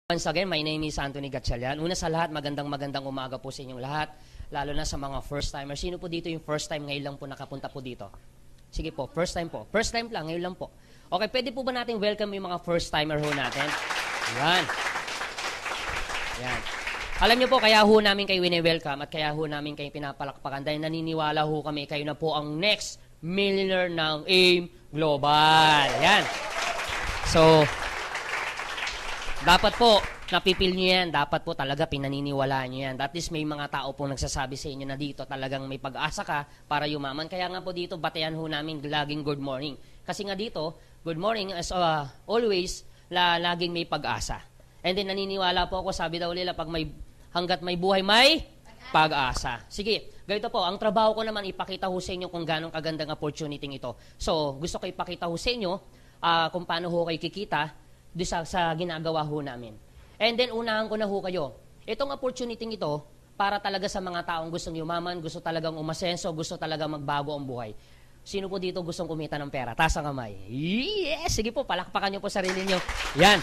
Once again, my name is Anthony Gatchalian. Una sa lahat, magandang umaga po sa inyong lahat, lalo na sa mga first timer. Sino po dito yung first time ngayon lang po nakapunta po dito? Sige po, first time po. First time lang, ngayon lang po. Okay, pwede po ba natin welcome yung mga first timer ho natin? Yan. Yan. Alam niyo po, kaya ho namin kayo wini-welcome at kaya ho namin kayo pinapalakpakan dahil naniniwala ho kami kayo na po ang next millionaire ng AIM Global. Yan. So, dapat po, napipil nyo yan. Dapat po talaga pinaniniwalaan nyo yan. At least may mga tao po nagsasabi sa inyo na dito talagang may pag-asa ka para yumaman. Kaya nga po dito, batayan ho namin laging good morning. Kasi nga dito, good morning as always, laging may pag-asa. And then naniniwala po ako, sabi daw nila, hanggat may buhay, may pag-asa. Sige, ganito po, ang trabaho ko naman ipakita ho sa inyo kung gano'ng kagandang opportunity ito. So, gusto ko ipakita ho sa inyo kung paano ho kayo kikita sa ginagawa ho namin. And then, unahan ko na ho kayo. Itong opportunity ito, para talaga sa mga taong gustong yumaman, gusto talagang umasenso, gusto talagang magbago ang buhay. Sino po dito gustong kumita ng pera? Taas ang kamay. Yes! Sige po, palakpakan nyo po sarili nyo. Yan.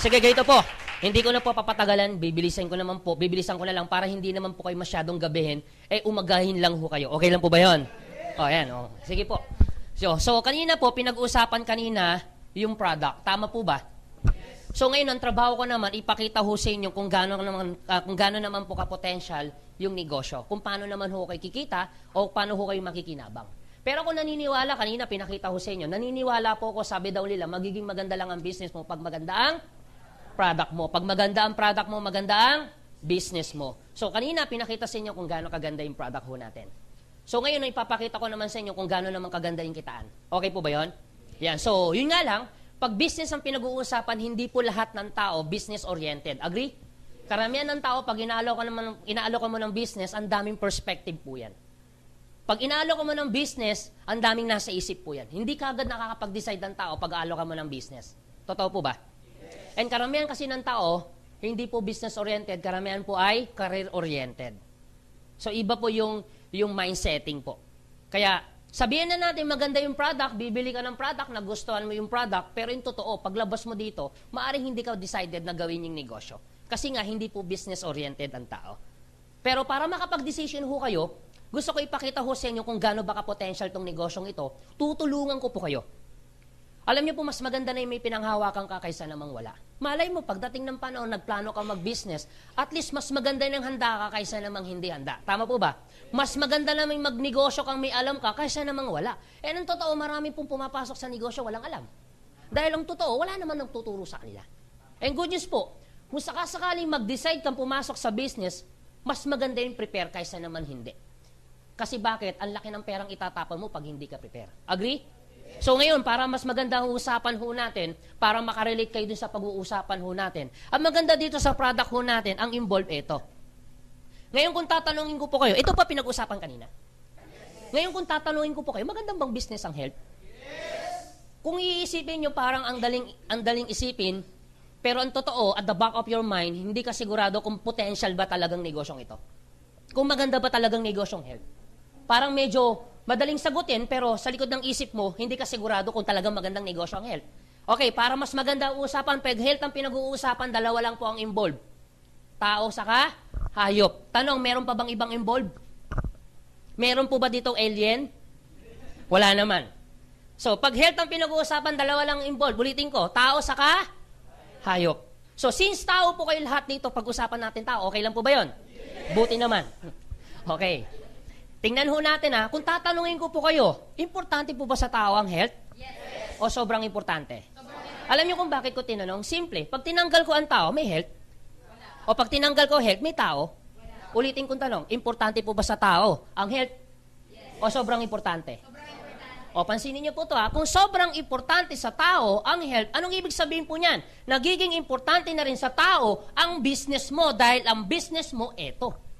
Sige, ganito po. Hindi ko na po papatagalan, bibilisan ko na lang para hindi naman po kayo masyadong gabihin, umagahin lang ho kayo. Okay lang po ba yun? O, yan. O. Sige po. So, kanina po, pinag-usapan kanina, yung product. Tama po ba? Yes. So ngayon, ang trabaho ko naman, ipakita ho sa inyo kung gaano naman po ka-potential yung negosyo. Kung paano naman ho kayo kikita o paano ho kayo makikinabang. Pero kung naniniwala, kanina pinakita ho sa inyo, naniniwala po ako, sabi daw nila, magiging maganda lang ang business mo pag maganda ang product mo. Pag maganda ang product mo, maganda ang business mo. So kanina, pinakita sa inyo kung gaano kaganda yung product ho natin. So ngayon, ipapakita ko naman sa inyo kung gaano naman kaganda yung kitaan. Okay po ba yon? Yan. So, yun nga lang, pag business ang pinag-uusapan, hindi po lahat ng tao business-oriented. Agree? Karamihan ng tao, pag inaalok mo ng business, ang daming perspective po yan. Pag inaalok mo ng business, ang daming nasa isip po yan. Hindi kagad nakakapag-decide ng tao pag aalok mo ng business. Totoo po ba? Yes. And karamihan kasi ng tao, hindi po business-oriented, karamihan po ay career-oriented. So, iba po yung mindsetting po. Kaya, sabihin na natin maganda yung product, bibili ka ng product, nagustuhan mo yung product, pero yung totoo, paglabas mo dito, maaaring hindi ka decided na gawin yung negosyo. Kasi nga, hindi po business-oriented ang tao. Pero para makapag-decision ho kayo, gusto ko ipakita ho sa inyo kung gaano ba ka-potential tong negosyong ito, tutulungan ko po kayo. Alam niyo po, mas maganda na yung may pinanghawakan ka kaysa namang wala. Malay mo, pagdating ng panahon, nagplano ka mag-business, at least mas maganda nang handa ka kaysa namang hindi handa. Tama po ba? Mas maganda na may magnegosyo kang may alam ka kaysa namang wala. Eh, ang totoo, marami pong pumapasok sa negosyo walang alam. Dahil ang totoo, wala naman nagtuturo sa kanila. And good news po, kung sakasakaling mag-decide kang pumasok sa business, mas maganda yung prepare kaysa naman hindi. Kasi bakit? Ang laki ng perang itatapon mo pag hindi ka prepare. Agree? So ngayon, para mas maganda ang usapan ho natin, para makarelate kayo dun sa pag-uusapan ho natin, ang maganda dito sa product ho natin, ang involved ito. Ngayon kung tatanungin ko po kayo, ito pa pinag-usapan kanina. Ngayon kung tatanungin ko po kayo, magandang bang business ang health? Yes. Kung iisipin nyo, parang ang daling isipin, pero ang totoo, at the back of your mind, hindi ka sigurado kung potential ba talagang negosyong ito. Kung maganda ba talagang negosyong health. Parang medyo madaling sagutin, pero sa likod ng isip mo, hindi ka sigurado kung talagang magandang negosyo ang health. Okay, para mas maganda ang usapan, pag health ang pinag-uusapan, dalawa lang po ang involved. Tao saka hayop. Tanong, meron pa bang ibang involved? Meron po ba ditong alien? Wala naman. So, pag health ang pinag-uusapan, dalawa lang involved. Ulitin ko, tao saka hayop. So, since tao po kayo lahat dito, pag-usapan natin tao, okay lang po ba yun? Buti naman. Okay. Tingnan ho natin kung tatanungin ko po kayo, importante po ba sa tao ang health? Yes. O sobrang importante? Alam niyo kung bakit ko tinanong? Simple. Pag tinanggal ko ang tao, may health? Wala. O pag tinanggal ko health, may tao? Wala. Ulitin kong tanong, importante po ba sa tao ang health? Yes. O sobrang importante? Sobrang importante. O pansinin niyo po ito kung sobrang importante sa tao ang health, anong ibig sabihin po niyan? Nagiging importante na rin sa tao ang business mo dahil ang business mo ito.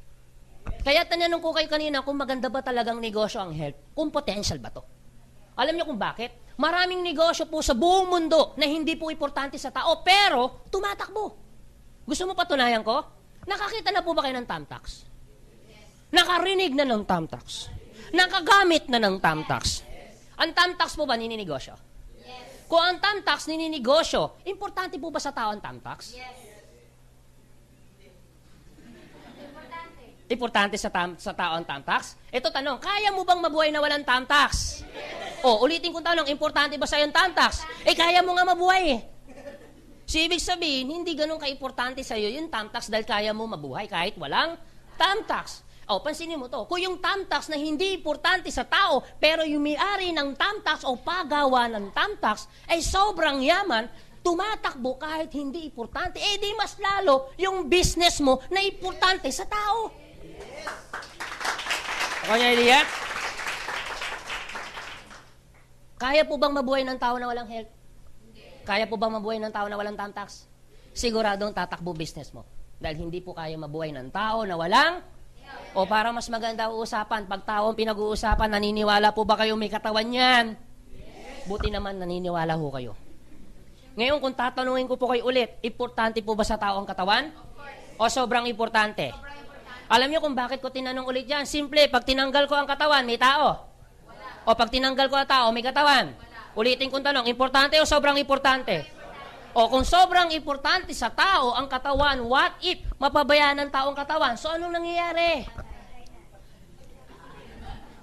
Kaya tanong ko kayo kanina kung maganda ba talagang negosyo ang health, kung potential ba to. Alam niyo kung bakit? Maraming negosyo po sa buong mundo na hindi po importante sa tao, pero tumatakbo. Gusto mo patunayan ko? Nakakita na po ba kayo ng Tamtax? Nakarinig na ng Tamtax? Nakagamit na ng Tamtax? Ang Tamtax po ba nininegosyo? Yes. Kung ang tamtax nininegosyo, importante po ba sa tao ang tamtax? Yes. Importante sa tao ang tamtax? Ito tanong, kaya mo bang mabuhay na walang tamtax? O, ulitin kong tanong, importante ba sa'yo ang tamtax? Kaya mo nga mabuhay eh. So, ibig sabihin, hindi ganun ka-importante sa'yo yung tamtax dahil kaya mo mabuhay kahit walang tamtax. O, pansinin mo to, kung yung tamtax na hindi importante sa tao, pero yung may-ari ng tamtax o pagawa ng tamtax ay sobrang yaman, tumatakbo kahit hindi importante, di mas lalo yung business mo na importante sa tao. Ako niya, Elia? Kaya po bang mabuhay ng tao na walang health? Kaya po bang mabuhay ng tao na walang tamtax? Siguradong tatakbo business mo. Dahil hindi po kaya mabuhay ng tao na walang o para mas maganda usapan, pag tao ang pinag-uusapan, naniniwala po ba kayo may katawan yan? Buti naman naniniwala ho kayo. Ngayon, kung tatanungin ko po kayo ulit, importante po ba sa tao ang katawan? O sobrang importante? Alam niyo kung bakit ko tinanong ulit yan? Simple, pag tinanggal ko ang katawan, may tao? O pag tinanggal ko ang tao, may katawan? Ulitin kong tanong, importante o sobrang importante? O kung sobrang importante sa tao ang katawan, what if mapabayaan ng tao ang katawan? So anong nangyayari?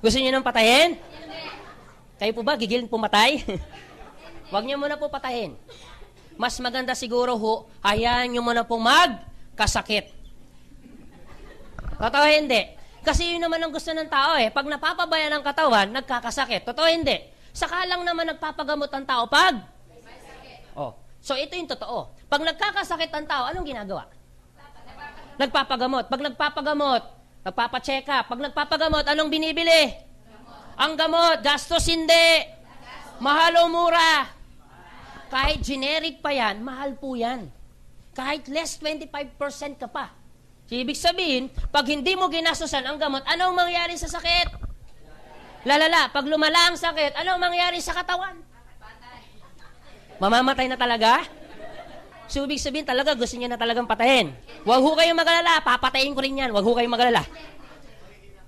Gusto niyo nang patayin? Kayo po ba gigilin pumatay? Huwag niyo muna po patayin. Mas maganda siguro ho, hayaan niyo muna pong magkasakit. Totoo hindi? Kasi yun naman ang gusto ng tao eh. Pag napapabayaan ng katawan, nagkakasakit. Totoo hindi? Saka lang naman nagpapagamot ang tao pag? Oh. So, ito yung totoo. Pag nagkakasakit ang tao, anong ginagawa? Nagpapagamot. Pag nagpapagamot, nagpapacheck up. Pag nagpapagamot, anong binibili? Ang gamot. Gastos hindi. Mahal o mura? Kahit generic pa yan, mahal po yan. Kahit less 25% ka pa. So, ibig sabihin, pag hindi mo ginastosan ang gamot, anong mangyari sa sakit? Lalala. Pag lumala ang sakit, anong mangyari sa katawan? Mamamatay na talaga? So, ibig sabihin talaga, gusto niya na talagang patayin. Huwag ho kayong magalala, papatayin ko rin yan. Huwag ho kayong magalala.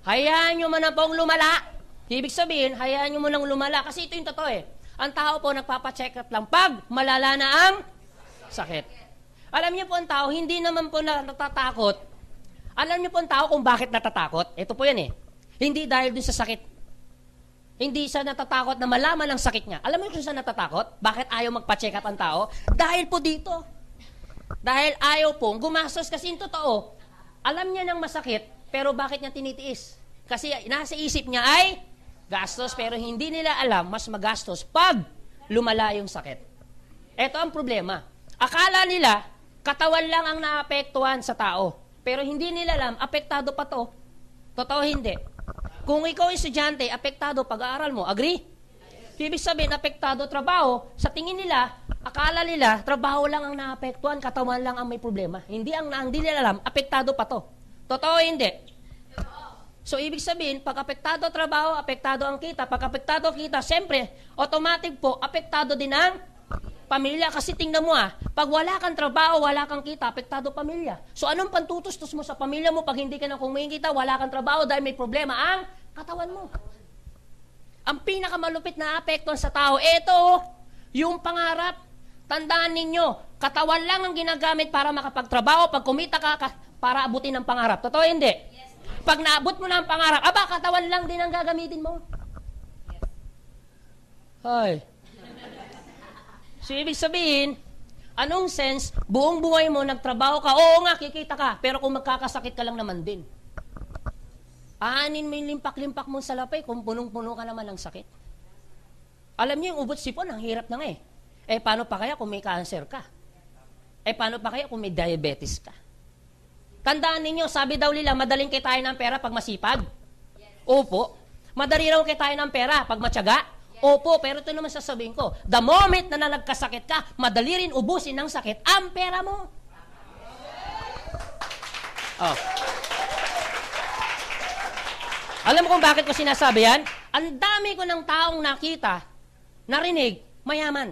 Hayaan nyo man pong lumala. Ibig sabihin, hayaan nyo munang lumala. Kasi ito yung totoo eh. Ang tao po nagpapacheck up lang pag malala na ang sakit. Alam niyo po ang tao, hindi naman po natatakot. Alam niyo po ang tao kung bakit natatakot? Ito po yan eh. Hindi dahil dun sa sakit. Hindi siya natatakot na malaman ang sakit niya. Alam mo kung siya natatakot? Bakit ayaw magpa-check up ang tao? Dahil po dito. Dahil ayaw pong gumastos kasi yung totoo. Alam niya ng masakit, pero bakit niya tinitiis? Kasi nasa isip niya ay gastos, pero hindi nila alam mas magastos pag lumala yung sakit. Ito ang problema. Akala nila, katawan lang ang naapektuhan sa tao. Pero hindi nila alam, apektado pa to. Totoo hindi. Kung ikaw estudyante, apektado pag-aaral mo. Agree? Ibig sabihin, apektado trabaho. Sa tingin nila, akala nila, trabaho lang ang naapektuhan, katawan lang ang may problema. Hindi nila alam, apektado pa to. Totoo hindi? So, ibig sabihin, pag apektado trabaho, apektado ang kita. Pag apektado kita, siyempre, automatic po, apektado din ang pamilya. Kasi tingnan mo pag wala kang trabaho, wala kang kita, apektado pamilya. So, anong pantutustos mo sa pamilya mo pag hindi ka na kumikita, wala kang trabaho dahil may problema ang katawan mo? Ang pinakamalupit na apektuhan sa tao, yung pangarap. Tandaan ninyo, katawan lang ang ginagamit para makapagtrabaho. Pag kumita ka, para abutin ang pangarap. Totoo hindi? Yes. Pag naabot mo na ang pangarap, katawan lang din ang gagamitin mo. Yes. Hoy. So, ibig sabihin, anong sense, buong buhay mo, nagtrabaho ka, oo nga, kikita ka, pero kung magkakasakit ka lang naman din. Aanin mo yung limpak-limpak mong salapay kung punong-puno ka naman ng sakit. Alam niyo yung ubot sipon, ang hirap na nga eh. Paano pa kaya kung may cancer ka? Paano pa kaya kung may diabetes ka? Tandaan ninyo, sabi daw nila, madaling kitain ng pera pag masipag. Yes. Opo. Madali raw kitain ng pera pag matyaga. Yes. Opo, pero ito naman sasabihin ko, the moment na nagkasakit ka, madali rin ubusin ng sakit ang pera mo. Oh. Alam mo kung bakit ko sinasabi yan? Ang dami ko ng taong nakita, narinig, mayaman.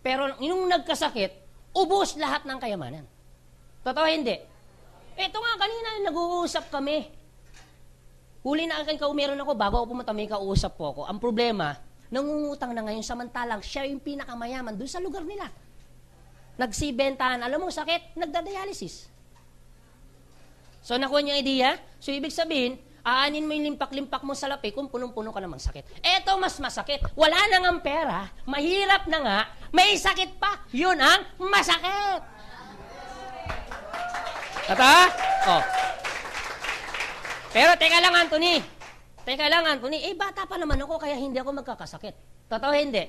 Pero yung nagkasakit, ubos lahat ng kayamanan. Totoo hindi? Ito nga, kanina nag-uusap kami. Huli na akin meron ako, bago ako pumunta, may kausap po ako. Ang problema, nangungutang na ngayon samantalang siya yung pinakamayaman doon sa lugar nila. Nagsibentahan, alam mo sakit, nagda-dialysis. So nakuha niyo yung idea? So ibig sabihin, aanin mo yung limpak-limpak mo sa lapi kung punong-puno ka namang sakit. Eto mas masakit. Wala na ngang pera, mahirap na nga, may sakit pa, yun ang masakit. Tata? Oh. Pero teka lang, Anthony. Bata pa naman ako kaya hindi ako magkakasakit. Totoo hindi?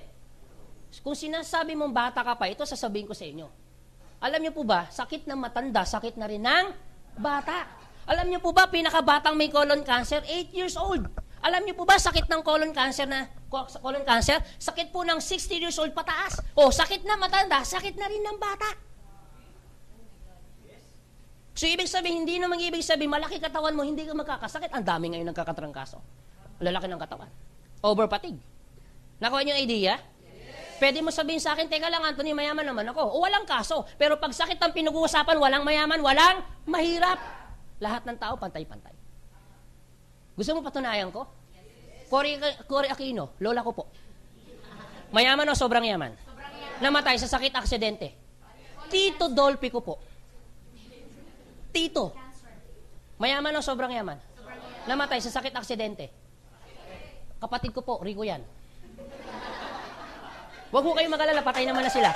Kung sinasabi mong bata ka pa, ito sasabihin ko sa inyo. Alam niyo po ba, sakit ng matanda, sakit na rin ng bata. Alam niyo po ba, pinakabatang may colon cancer, 8 years old. Alam niyo po ba, sakit ng colon cancer, sakit po ng 60 years old pataas. O, sakit na matanda, sakit na rin ng bata. So, ibig sabihin, hindi naman ibig sabihin, malaki katawan mo, hindi ka magkakasakit. Ang dami ngayon nagkakatrangkaso. Lalaki ng katawan. Overfatigue. Nakuha niyo yung idea? Pwede mo sabihin sa akin, teka lang, Anthony, mayaman naman ako. O, walang kaso. Pero pag sakit ang pinag-uusapan, walang mayaman, walang mahirap. Lahat ng tao, pantay-pantay. Gusto mo patunayan ko? Cory Aquino, lola ko po. Mayaman o sobrang yaman? Namatay sa sakit aksidente. Tito Dolphy ko po. Tito. Mayaman o sobrang yaman? Namatay sa sakit aksidente. Kapatid ko po, Rico yan. Huwag ko kayong mag-alala, patay naman na sila.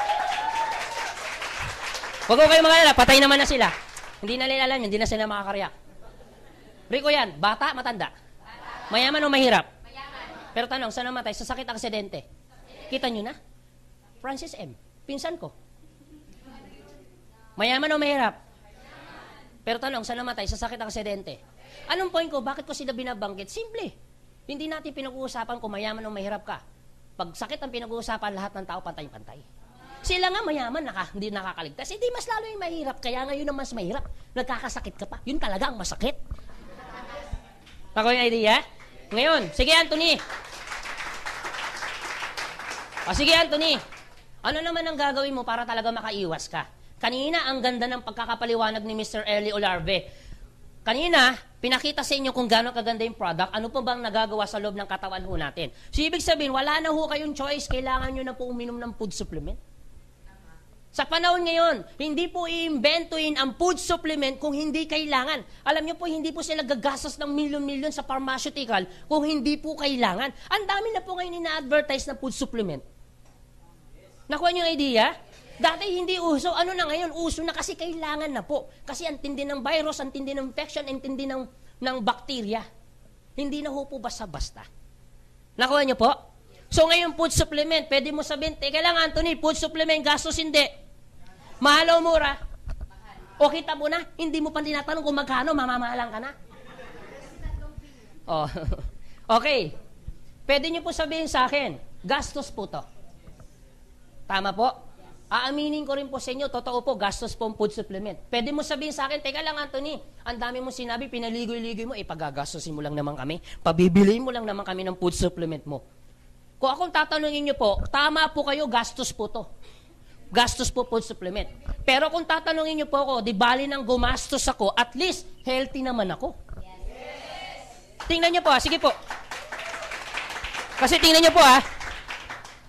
Huwag ko kayong mag-alala, patay naman na sila. Hindi na nila alam yun, hindi na sila makakarya. Rico yan, bata, matanda. Mayaman o mahirap? Pero tanong, saan namatay? Sa sakit aksidente. Kita nyo na? Francis M. Pinsan ko. Mayaman o mahirap? Pero tanong, saan namatay? Sa sakit aksidente. Anong point ko? Bakit ko sila binabanggit? Simple. Hindi natin pinag-uusapan kung mayaman o mahirap ka. Pag sakit ang pinag-uusapan, lahat ng tao pantay-pantay. Sila nga mayaman, hindi nakakaligtas. Hindi mas lalo yung mahirap. Kaya ngayon ang mas mahirap. Nagkakasakit ka pa. Yun talaga ang masakit. Ako yung idea? Ngayon, sige Anthony. Sige Anthony. Ano naman ang gagawin mo para talaga makaiwas ka? Kanina, ang ganda ng pagkakapaliwanag ni Mr. Eli Olarve. Kanina, pinakita sa inyo kung gaano kaganda yung product, ano pa bang nagagawa sa loob ng katawan ho natin. So, ibig sabihin, wala na ho kayong choice, kailangan nyo na po uminom ng food supplement. Sa panahon ngayon, hindi po i-inventuin ang food supplement kung hindi kailangan. Alam niyo po, hindi po sila gagastos ng milyon-milyon sa pharmaceutical kung hindi po kailangan. Ang dami na po ngayon ina-advertise na food supplement. Nakuha niyo yung idea? Dati hindi uso. Ano na ngayon? Uso na kasi kailangan na po. Kasi ang tindi ng virus, ang tindi ng infection, ang tindi ng bacteria. Hindi na ho po basta-basta. Nakuha niyo po? So ngayon, food supplement, pwede mo sabihin, teka lang Anthony, food supplement, gastos hindi. Mahal o mura? O kita mo na, hindi mo pa tinatanong kung magkano, mamamahalan ka na. Oh. Okay. Pwede niyo po sabihin sa akin, gastos po to. Tama po? Aaminin ko rin po sa inyo, totoo po, gastos po ang food supplement. Pwede mo sabihin sa akin, teka lang Anthony, ang dami mong sinabi, pinaligoy-ligoy mo, pagagastosin mo lang naman kami, pabibiliin mo lang naman kami ng food supplement mo. Kung akong tatanungin nyo po, tama po kayo, gastos po to. Gastos po food supplement. Pero kung tatanungin nyo po ako, di bali nang gumastos ako, at least, healthy naman ako. Yes. Tingnan nyo po, sige po. Kasi tingnan nyo po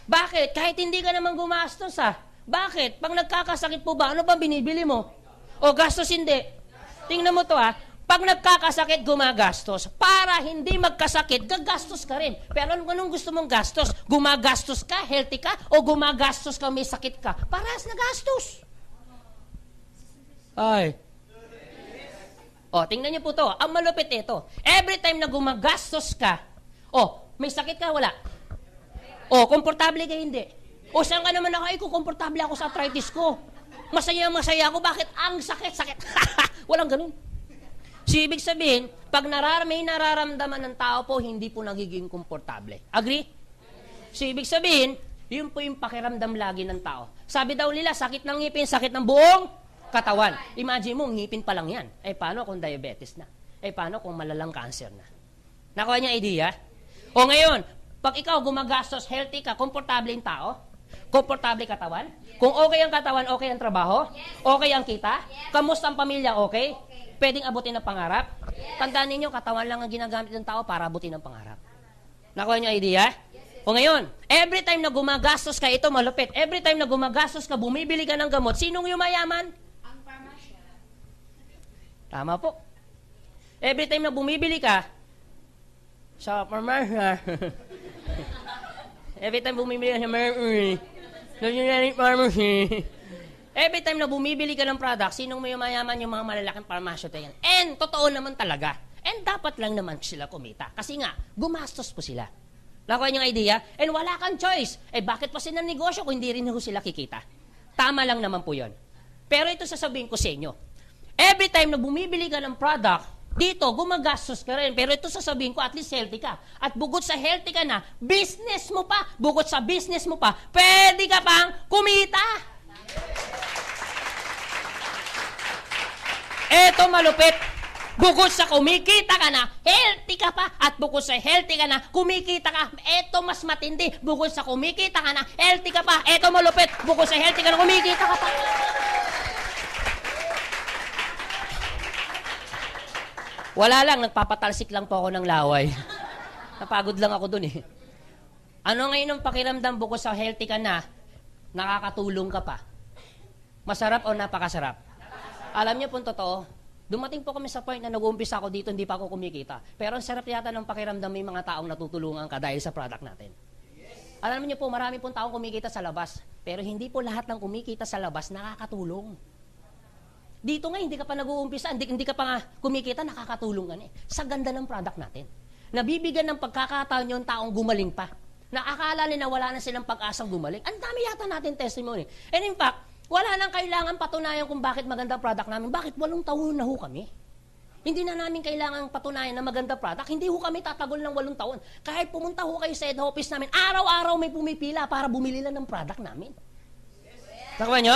bakit? Kahit hindi ka naman gumastos Bakit? Pag nagkakasakit po ba, ano ba binibili mo? O gastos hindi. Tingnan mo to Pag nagkakasakit, gumagastos. Para hindi magkasakit, gagastos ka rin. Pero anong gusto mong gastos? Gumagastos ka, healthy ka, o gumagastos ka, may sakit ka? Parehas na gastos. Ay. O, tingnan niyo po to. Ang malupit ito. Every time na gumagastos ka, may sakit ka, wala. Komportable ka, hindi. Saan ka naman komportable ako sa arthritis ko. Masaya ako. Bakit? Ang sakit. Walang ganun. So, ibig sabihin, pag may nararamdaman ng tao po, hindi po nagiging komportable. Agree? So, ibig sabihin, yun po yung pakiramdam lagi ng tao. Sabi daw nila, sakit ng ngipin, sakit ng buong katawan. Imagine mo, ngipin pa lang yan. Paano kung diabetes na? Paano kung malalang cancer na? Nakuha niya idea? O ngayon, pag ikaw gumagastos, healthy ka, komportable yung tao? Komportable katawan? Kung okay ang katawan, okay ang trabaho? Okay ang kita? Kamusta ang pamilya, okay? Pwedeng abutin ang pangarap? Tandaan ninyo, katawan lang ang ginagamit ng tao para abutin ang pangarap. Nakuha niyo idea? O ngayon, every time na gumagastos ka, ito malupit, every time na gumagastos ka, bumibili ka ng gamot, sinong yumayaman? Ang pharmacy. Tama po. Every time na bumibili ka, sa pharmacy, every time bumibili ka sa pharmacy, every time na bumibili ka ng product, sinong may yumayaman? Yung mga malalaking pharmacy. And totoo naman talaga. And dapat lang naman sila kumita. Kasi nga, gumastos po sila. Nakuha niyo yung idea? And wala kang choice. Bakit pa sila negosyo kung hindi rin sila kikita? Tama lang naman po yun. Pero ito sasabihin ko sa inyo. Every time na bumibili ka ng product, dito, gumagastos ka rin. Pero ito sasabihin ko, at least healthy ka. At bukod sa healthy ka na, business mo pa. Bukod sa business mo pa, pwede ka pang kumita. Eto malupit. Bukod sa kumikita ka na, healthy ka pa. At bukod sa healthy ka na, kumikita ka. Eto mas matindi. Bukod sa kumikita ka na, healthy ka pa. Eto malupit. Bukod sa healthy ka na, kumikita ka pa. Wala lang, nagpapatalsik lang po ako ng laway. Napagod lang ako dun eh. Ano ngayon ang pakiramdam bukod sa healthy ka na, nakakatulong ka pa? Masarap o napakasarap? Alam niyo po totoo, dumating po kami sa point na nag-uumpisa ako dito, hindi pa ako kumikita. Pero ang sarap yata ng pakiramdam, may mga taong natutulungan ka dahil sa product natin. Alam niyo po, marami pong taong kumikita sa labas. Pero hindi po lahat ng kumikita sa labas nakakatulong. Dito nga, hindi ka pa nag-uumpisa, hindi ka pa nga kumikita, nakakatulong ka na eh. Sa ganda ng product natin. Nabibigyan ng pagkakataon yung taong gumaling pa. Nakakala nila wala na silang pag-asang gumaling. Ang dami yata natin testimony. And in fact, wala nang kailangan patunayan kung bakit maganda product namin. Bakit 8 taon na ho kami? Hindi na namin kailangan patunayan na maganda product. Hindi ho kami tatagol ng 8 taon. Kahit pumunta ho kayo sa head office namin, araw-araw may pumipila para bumili lang ng product namin. Nakuha nyo?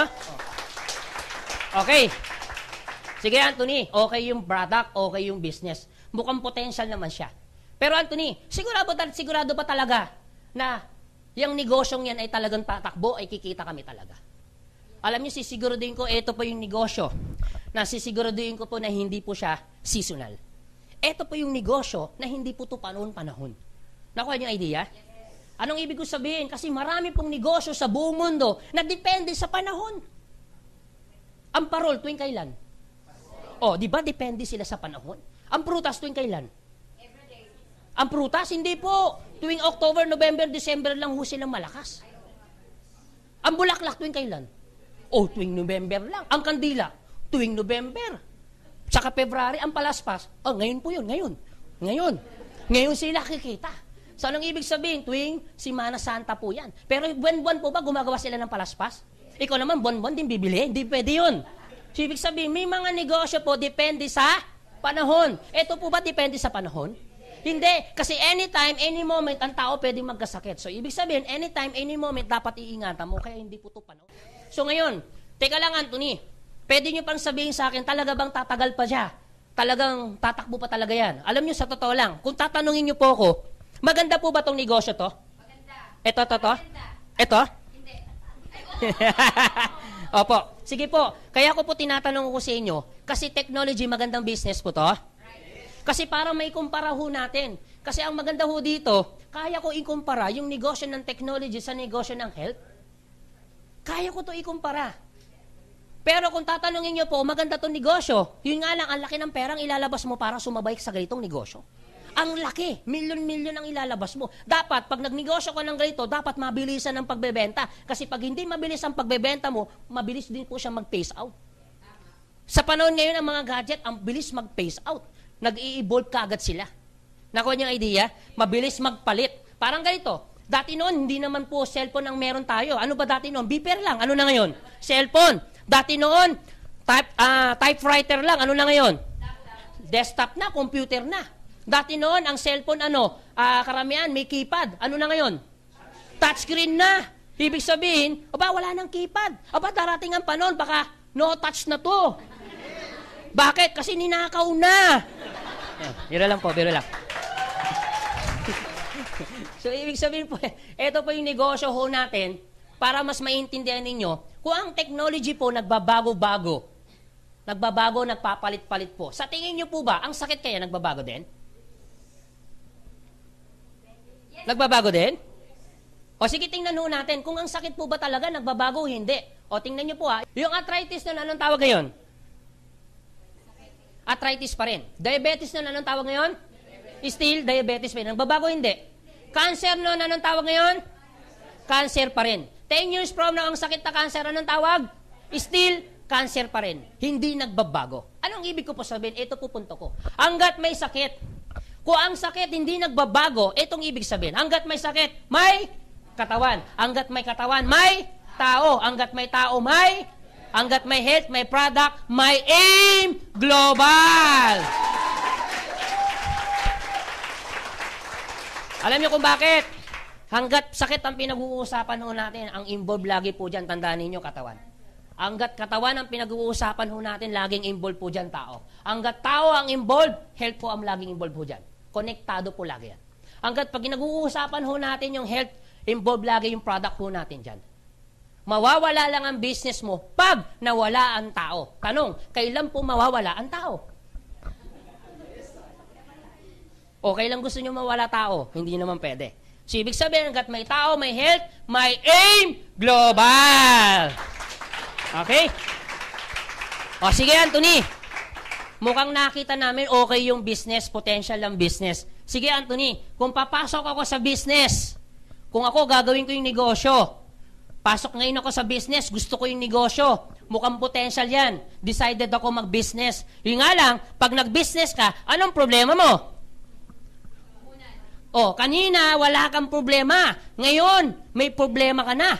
Okay. Sige, Anthony. Okay yung product, okay yung business. Mukhang potential naman siya. Pero Anthony, sigurado ba talaga na yung negosyong yan ay talagang tatakbo, ay kikita kami talaga? Alam niyo, sisiguraduhin ko, ito po yung negosyo na sisiguraduhin ko po na hindi po siya seasonal. Ito po yung negosyo na hindi po ito panahon-panahon. Nakuha niyo yung idea? Anong ibig ko sabihin? Kasi marami pong negosyo sa buong mundo na depende sa panahon. Ang parol, tuwing kailan? Di ba depende sila sa panahon? Ang prutas, tuwing kailan? Ang prutas, hindi po. Tuwing October, November, December lang ho silang malakas. Ang bulaklak, tuwing kailan? Tuwing November lang. Ang kandila, tuwing November. Saka February, ang palaspas. Ngayon po yun, ngayon. Ngayon sila kikita. So, anong ibig sabihin? Tuwing Semana Santa po yan. Pero buwan-buwan po ba gumagawa sila ng palaspas? Ikaw naman, buwan-buwan din bibili? Hindi pwede yun. So, ibig sabihin, may mga negosyo po depende sa panahon. Ito po ba depende sa panahon? Hindi. Kasi anytime, any moment, ang tao pwedeng magkasakit. So, ibig sabihin, anytime, any moment, dapat iingatan mo. Kaya hindi po ito panahon. So ngayon, teka lang Anthony, pwede nyo pang sabihin sa akin, talaga bang tatagal pa siya? Talagang tatakbo pa talaga yan? Alam nyo, sa totoo lang, kung tatanungin nyo po ako, maganda po ba tong negosyo to? Maganda. Ito? Maganda. Ito? Hindi. Opo. Sige po, kaya ko po tinatanong ko sa inyo, kasi technology, magandang business po to? Kasi para may kumpara ho natin. Kasi ang maganda ho dito, kaya ko ikumpara yung negosyo ng technology sa negosyo ng health. Kaya ko to ikumpara. Pero kung tatanungin nyo po, maganda itong negosyo, yun nga lang, ang laki ng perang ilalabas mo para sumabay sa ganitong negosyo. Ang laki, milyon-milyon ang ilalabas mo. Dapat, pag nagnegosyo ka ng ganito, dapat mabilisan ang pagbebenta. Kasi pag hindi mabilis ang pagbebenta mo, mabilis din po siya mag-phase out. Sa panahon ngayon, ang mga gadget, ang bilis mag-phase out. Nag-i-evolve kagad sila. Nakuha niyo ang idea? Mabilis magpalit. Parang ganito. Dati noon, hindi naman po cellphone ang meron tayo. Ano ba dati noon? Beeper lang. Ano na ngayon? Cellphone. Dati noon, typewriter lang. Ano na ngayon? Desktop na, computer na. Dati noon, ang cellphone, karamihan, may keypad. Ano na ngayon? Touchscreen na. Ibig sabihin, wala nang keypad. Darating ang panahon, baka no touch na to. Bakit? Kasi ninakaw na. Biro lang po, biro lang. So, ibig sabihin po, ito po yung negosyo ho natin para mas maintindihan ninyo kung ang technology po nagbabago-bago. Nagpapalit-palit po. Sa tingin nyo po ba, ang sakit kaya nagbabago din? Yes. Nagbabago din? O sige, tingnan ho natin, kung ang sakit po ba talaga nagbabago, hindi. O tingnan nyo po yung arthritis na anong tawag ngayon? Arthritis pa rin. Diabetes na anong tawag ngayon? Still, diabetes pa rin. Nagbabago, hindi. Cancer na anong tawag ngayon? Cancer pa rin. 10 years from now, ang sakit na cancer, anong tawag? Still, cancer pa rin. Hindi nagbabago. Anong ibig ko po sabihin? Ito po punto ko. Hanggat may sakit, kung ang sakit hindi nagbabago, itong ibig sabihin. Hanggat may sakit, may katawan. Hanggat may katawan, may tao. Hanggat may tao, may hanggat may health, may product, may aim global. Alam niyo kung bakit? Hanggat sakit ang pinag-uusapan ho natin, ang involved lagi po dyan, tandaan ninyo, katawan. Hanggat katawan ang pinag-uusapan ho natin, laging involved po dyan tao. Hanggat tao ang involved, health po ang laging involved po dyan. Konektado po lagi yan. Hanggat pag pinag-uusapan ho natin yung health, involved lagi yung product ho natin dyan. Mawawala lang ang business mo pag nawala ang tao. Tanong, kailan po mawawala ang tao? O kailan gusto nyo mawala tao? Hindi naman pwede. So, ibig sabihin, hanggat may tao, may health, may aim global. Okay? O sige, Anthony. Mukhang nakita namin okay yung business, potential ng business. Sige, Anthony, kung papasok ako sa business, kung ako gagawin ko yung negosyo, pasok ngayon ako sa business, gusto ko yung negosyo. Mukhang potential yan. Decided ako mag-business. Yung nga lang, pag nag-business ka, anong problema mo? O, kanina, wala kang problema. Ngayon, may problema ka na.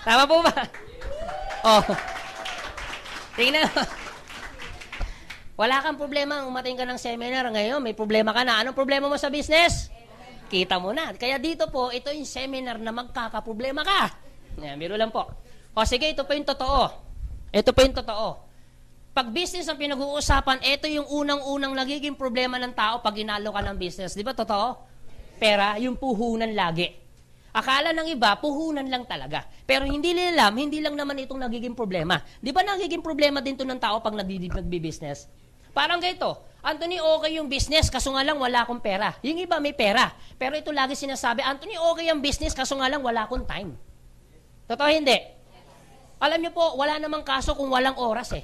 Tama po ba? O, tingnan mo. Wala kang problema, umating ka ng seminar. Ngayon, may problema ka na. Anong problema mo sa business? Kita mo na. Kaya dito po, ito yung seminar na magkakaproblema ka. Yan, biro lang po. O sige, ito pa yung totoo. Ito pa yung totoo. Pag business ang pinag-uusapan, ito yung unang-unang nagiging problema ng tao pag inalo ka ng business. Di ba totoo? Pera, yung puhunan lagi. Akala ng iba, puhunan lang talaga. Pero hindi nila alam, hindi lang naman itong nagiging problema. Di ba nagiging problema din to ng tao pag nagbi-business? Parang ganito, Anthony, okay yung business, kaso nga lang wala akong pera. Yung iba may pera. Pero ito lagi sinasabi, Anthony, okay yung business, kaso nga lang wala akong time. Totoo hindi? Alam niyo po, wala namang kaso kung walang oras eh.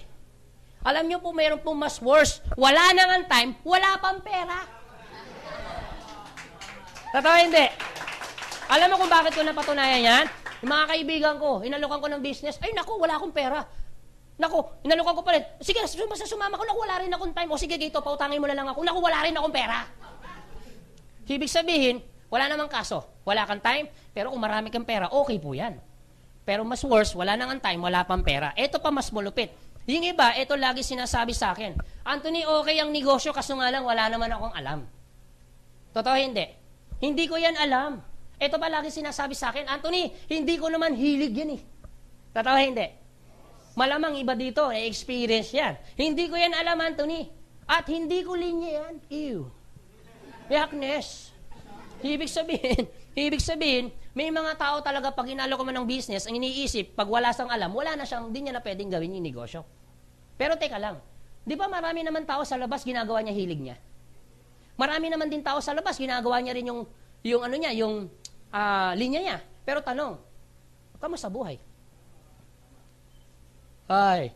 Alam niyo po, mayroon po mas worse. Wala namang time, wala pang pera. Totoo hindi? Alam mo kung bakit ko napatunayan yan? Yung mga kaibigan ko, inalukan ko ng business, ay naku, wala akong pera. Naku, inalukan ko pa rin. Sige, sumama ko, naku, wala rin akong time. O sige, gito, pautangin mo na lang ako. Naku, wala rin akong pera. Ibig sabihin, wala namang kaso. Wala kang time, pero kung marami kang pera, okay po yan. Pero mas worse, wala nang time, wala pang pera. Ito pa mas malupit. Yung iba, ito lagi sinasabi sa akin, Anthony, okay ang negosyo, kaso nga lang, wala naman akong alam. Totoo hindi? Hindi ko yan alam. Ito pa lagi sinasabi sa akin, Anthony, hindi ko naman hilig yan eh. Totoo hindi? Malamang iba dito, na-experience yan. Hindi ko yan alam, Anthony. At hindi ko linya yan. Ew. Yakness. Ibig sabihin, may mga tao talaga pag inalo ko man ng business, ang iniisip, pag wala sang alam, wala na siyang, hindi niya na pwedeng gawin yung negosyo. Pero teka lang, di ba marami naman tao sa labas, ginagawa niya hilig niya? Marami naman din tao sa labas, ginagawa niya rin yung linya niya. Pero tanong, kamusta buhay? Ay.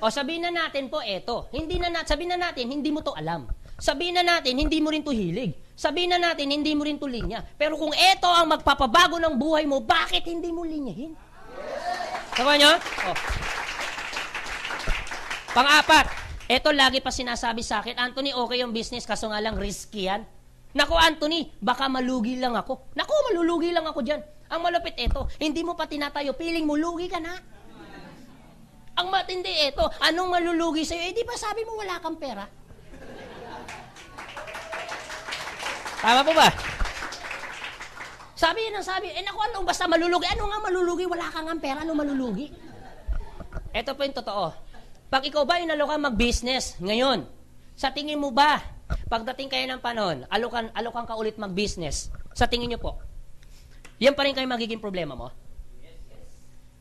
O sabihin na natin po, sabihin na natin, hindi mo to alam. Sabihin na natin, hindi mo rin to hilig. Sabihin na natin, hindi mo rin to linya. Pero kung ito ang magpapabago ng buhay mo, bakit hindi mo linyahin? Sabi niyo? Oh. Pang-apat, ito lagi pa sinasabi sa akin, Anthony, okay yung business, kaso nga lang risky yan. Naku, Anthony, baka malugi lang ako. Naku, malulugi lang ako dyan. Ang malupit ito, hindi mo pa tinatayo, piling mo, lugi ka na. Ang matindi ito, anong malulugi sa'yo? Eh, di ba sabi mo wala kang pera? Tama po ba? Sabi, naku, anong basta malulugi? Ano nga malulugi? Wala kang ang pera, anong malulugi? Ito po yung totoo. Pag ikaw ba inalo ka mag-business ngayon, sa tingin mo ba, pagdating kayo ng panahon, alokan ka ulit mag-business, sa tingin nyo po, yan pa rin kayo magiging problema mo?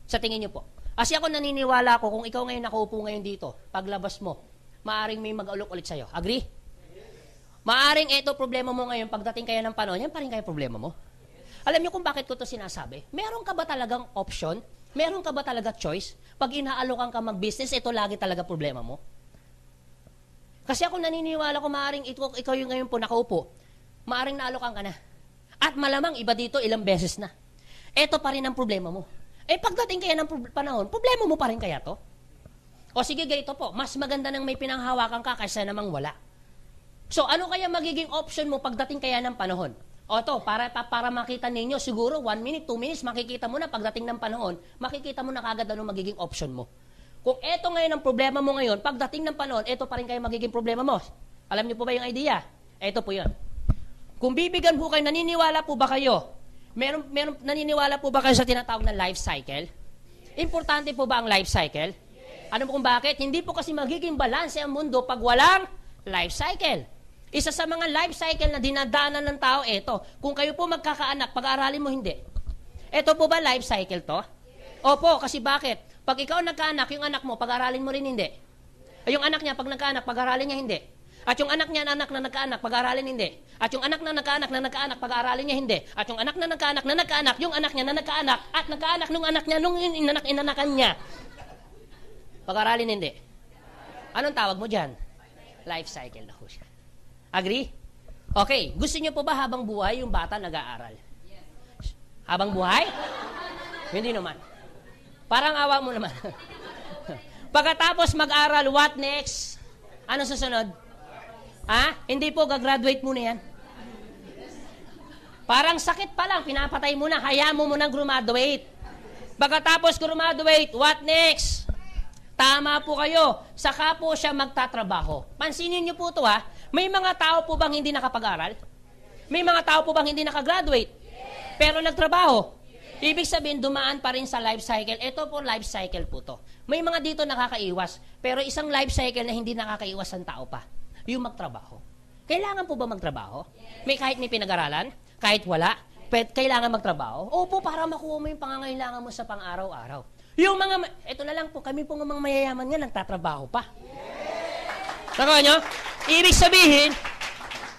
Sa tingin nyo po. Kasi ako naniniwala ko, kung ikaw ngayon nakaupo ngayon dito, paglabas mo, maaring may mag-alok ulit sa'yo. Agree? Maaring ito problema mo ngayon, pagdating kaya ng panahon, yan pa rin kaya problema mo. Alam niyo kung bakit ko to sinasabi? Meron ka ba talagang option? Meron ka ba talaga choice? Pag inaalokan ka mag-business, ito lagi talaga problema mo. Kasi ako naniniwala ko, maaring ikaw yung ngayon po nakaupo, maaring naalokan ka na. At malamang iba dito ilang beses na. Ito pa rin ang problema mo. Pagdating kaya ng panahon, problema mo pa rin kaya to? O sige, ganito po, mas maganda nang may pinanghawakan ka kaysa namang wala. So, ano kaya magiging option mo pagdating kaya ng panahon? O to, para makita ninyo, siguro 1 minute, 2 minutes, makikita mo na pagdating ng panahon, makikita mo na kagad ano magiging option mo. Kung eto ngayon ang problema mo ngayon, pagdating ng panahon, eto pa rin kayo magiging problema mo. Alam niyo po ba yung idea? Eto po yun. Kung bibigyan po kayo, naniniwala po ba kayo? Naniniwala po ba kayo sa tinatawag na life cycle? Importante po ba ang life cycle? Ano po kung bakit? Hindi po kasi magiging balanse ang mundo pag walang life cycle. Isa sa mga life cycle na dinadaanan ng tao, eto. Kung kayo po magkakaanak, pag-aaralin mo hindi. Eto po ba life cycle to? Opo, kasi bakit? Pag ikaw nagkaanak, yung anak mo, pag-aaralin mo rin hindi. Yung anak niya, pag nagkaanak, pag-aaralin niya hindi. At yung anak niya, anak na nagkaanak, pag-aaralin hindi. At yung anak na nagkaanak, pag-aaralin niya hindi. At yung anak na nagkaanak, yung anak niya na nagkaanak, at nagkaanak nung anak niya, nung inanakan niya. Pag-aaralin hindi. Anong tawag mo dyan? Life cycle na ho siya. Agree? Okay. Gusto niyo po ba habang buhay yung bata nag-aaral? Habang buhay? Hindi naman. Parang awa mo naman. Pagkatapos mag-aral, what next? Ano susunod? Hindi po, gagraduate muna yan. Parang sakit pa lang, pinapatay mo na, hayaan mo munang graduate. Pagkatapos graduate, what next? Tama po kayo, saka po siya magtatrabaho. Pansinin niyo po ito may mga tao po bang hindi nakapag-aral? May mga tao po bang hindi nakagraduate? Pero nagtrabaho? Ibig sabihin, dumaan pa rin sa life cycle. Ito po, life cycle po to. May mga dito nakakaiwas, pero isang life cycle na hindi nakakaiwas ang tao pa, yung magtrabaho. Kailangan po ba magtrabaho? Kahit may pinag-aralan? Kahit wala? Kailangan magtrabaho? Opo, para makuha mo yung pangangailangan mo sa pang-araw-araw. Yung ito na lang po, kami po ng mga mayayaman nga, nagtatrabaho pa. Nakuha nyo? Ibig sabihin,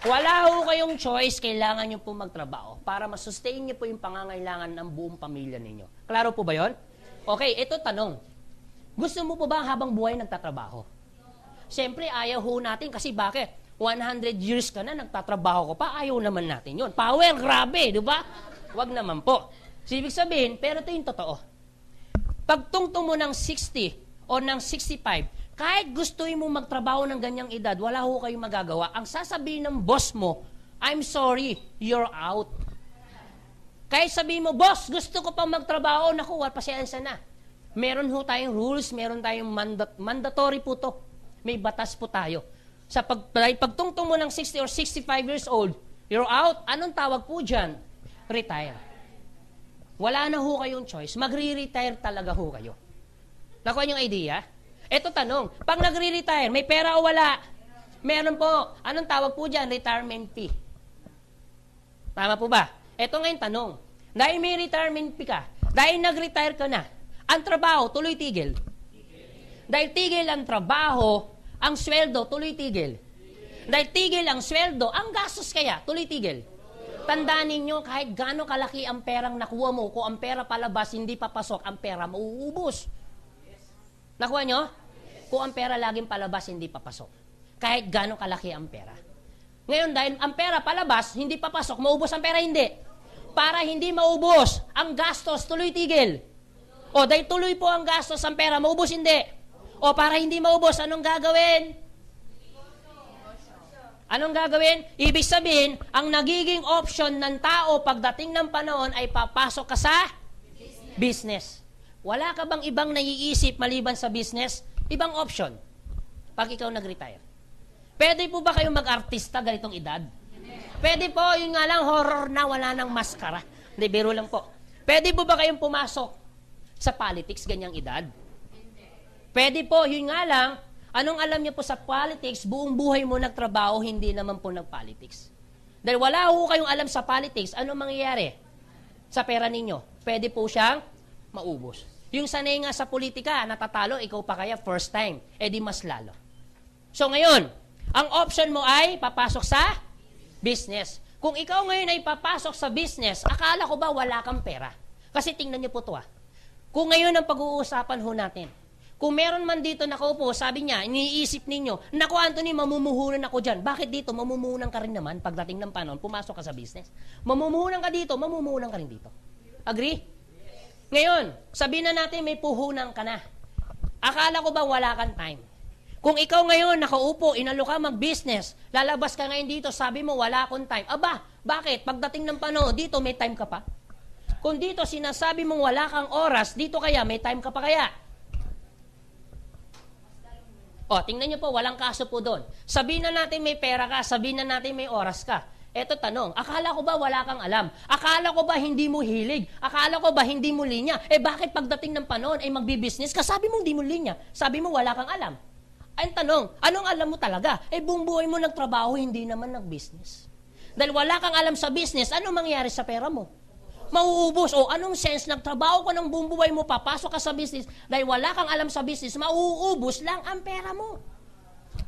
wala ho kayong choice, kailangan nyo po magtrabaho para masustain nyo po yung pangangailangan ng buong pamilya ninyo. Klaro po ba yon? Okay, ito tanong. Gusto mo po ba habang buhay nagtatrabaho? Siyempre, ayaw ho natin kasi bakit? 100 years ka na, nagtatrabaho ko pa, ayaw naman natin yon. Power, grabe, di ba? Wag naman po. So, ibig sabihin, pero ito yung totoo. Pagtungtong mo ng 60 o ng 65, kahit gustuin mo magtrabaho ng ganyang edad, wala ho kayong magagawa. Ang sasabihin ng boss mo, I'm sorry, you're out. Kahit sabihin mo, boss, gusto ko pang magtrabaho, naku, pasensya na. Meron ho tayong rules, meron tayong mandatory po to. May batas po tayo. Sa pagtungtong mo ng 60 or 65 years old, you're out. Anong tawag po dyan? Retire. Wala na ho kayong choice. Magre-retire talaga ho kayo. Nakuha niyong idea? Ito tanong, pag nagre-retire, may pera o wala? Meron po. Anong tawag po dyan? Retirement fee. Tama po ba? Ito ngayon tanong. Dahil may retirement fee ka, dahil nag-retire ka na, ang trabaho, tuloy-tigil. Dahil tigil ang trabaho, ang sweldo, tuloy-tigil. Dahil tigil ang sweldo, ang gastos kaya, tuloy-tigil. Tandaan ninyo, kahit gaano kalaki ang perang nakuha mo, kung ang pera palabas, hindi papasok, ang pera mauubos. Nakuha nyo? Kung ang pera laging palabas, hindi papasok. Kahit gaano kalaki ang pera. Ngayon, dahil ang pera palabas, hindi papasok, maubos ang pera, hindi. Para hindi maubos, ang gastos, tuloy-tigil. O, dahil tuloy po ang gastos, ang pera, maubos, hindi. O, para hindi maubos, anong gagawin? Anong gagawin? Ibig sabihin, ang nagiging option ng tao pagdating ng panahon ay papasok ka sa business. Wala ka bang ibang naiisip maliban sa business? Ibang option. Pag ikaw nag-retire. Pwede po ba kayong mag-artista ganitong edad? Pwede po, yun nga lang, horror na, wala nang maskara. Hindi, biro lang po. Pwede po ba kayong pumasok sa politics ganyang edad? Pwede po, yun nga lang, anong alam niyo po sa politics, buong buhay mo nagtrabaho, hindi naman po nag-politics. Dahil wala ho kayong alam sa politics, anong mangyayari sa pera ninyo? Pwede po siyang maubos. Yung sanay nga sa politika, natatalo, ikaw pa kaya first time, edi mas lalo. So ngayon, Ang option mo ay papasok sa business. Kung ikaw ngayon ay papasok sa business, akala ko ba wala kang pera? Kasi tingnan niyo po ito. Kung ngayon ang pag-uusapan ho natin, kung meron man dito nakaupo, sabi niya, iniisip ninyo, naku Anthony, mamumuhunan ako dyan. Bakit dito? Mamumuhunan ka rin naman pagdating ng panahon, pumasok ka sa business. Mamumuhunan ka dito, mamumuhunan ka rin dito. Agree? Ngayon, sabihin na natin may puhunan ka na. Akala ko ba wala kang time? Kung ikaw ngayon nakaupo, inalo ka mag-business, lalabas ka ngayon dito, sabi mo wala akong time. Aba, bakit? Pagdating ng panahon, dito may time ka pa? Kung dito sinasabi mong wala kang oras, dito kaya may time ka pa kaya? O, tingnan niyo po, walang kaso po doon. Sabihin na natin may pera ka, sabihin na natin may oras ka. Eto tanong, akala ko ba wala kang alam? Akala ko ba hindi mo hilig? Akala ko ba hindi mo linya? Bakit pagdating ng panahon ay magbi-business ka? Sabi mo hindi mo linya. Sabi mo wala kang alam. Ay, tanong, anong alam mo talaga? Buong buhay mo nagtrabaho, hindi naman nag-business. Dahil wala kang alam sa business, ano mangyari sa pera mo? Mauubos. O anong sense, nagtrabaho ka ng buong buhay mo, papasok ka sa business, dahil wala kang alam sa business, mauubos lang ang pera mo.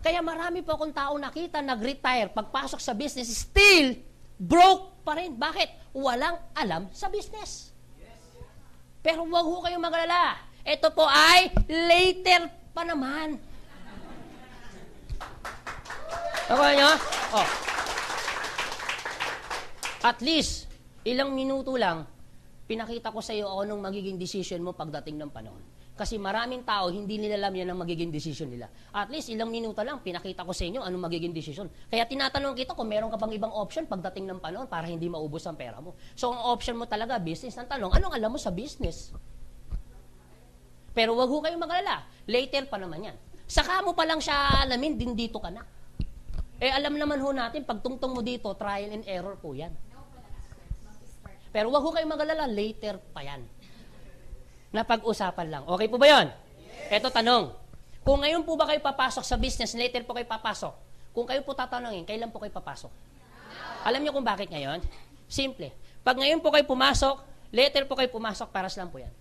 Kaya marami po akong tao nakita, nag-retire, pagpasok sa business, still broke pa rin. Bakit? Walang alam sa business. Pero huwag ho kayong magalala. Ito po ay later pa naman. Ako nyo? Oh. At least, ilang minuto lang, pinakita ko sa iyo anong magiging decision mo pagdating ng panahon. Kasi maraming tao, hindi nila alam yan ang magiging decision nila. At least, ilang minuto lang, pinakita ko sa inyo anong magiging decision. Kaya tinatanong kita kung meron ka bang ibang option pagdating ng panahon para hindi maubos ang pera mo. So, ang option mo talaga, business. Ang tanong, anong alam mo sa business? Pero wag ho kayong magalala. Later pa naman yan. Saka mo pa lang siya alamin, din dito ka na. Alam naman ho natin, pagtungtong mo dito, trial and error po yan. Pero wag ho kayong magalala, later pa yan. Napag-usapan lang. Okay po ba yun? Eto tanong. Kung ngayon po ba kayo papasok sa business, later po kayo papasok. Kung kayo po tatanungin, kailan po kayo papasok? Alam niyo kung bakit ngayon? Simple. Pag ngayon po kayo pumasok, later po kayo pumasok, paras lang po yan.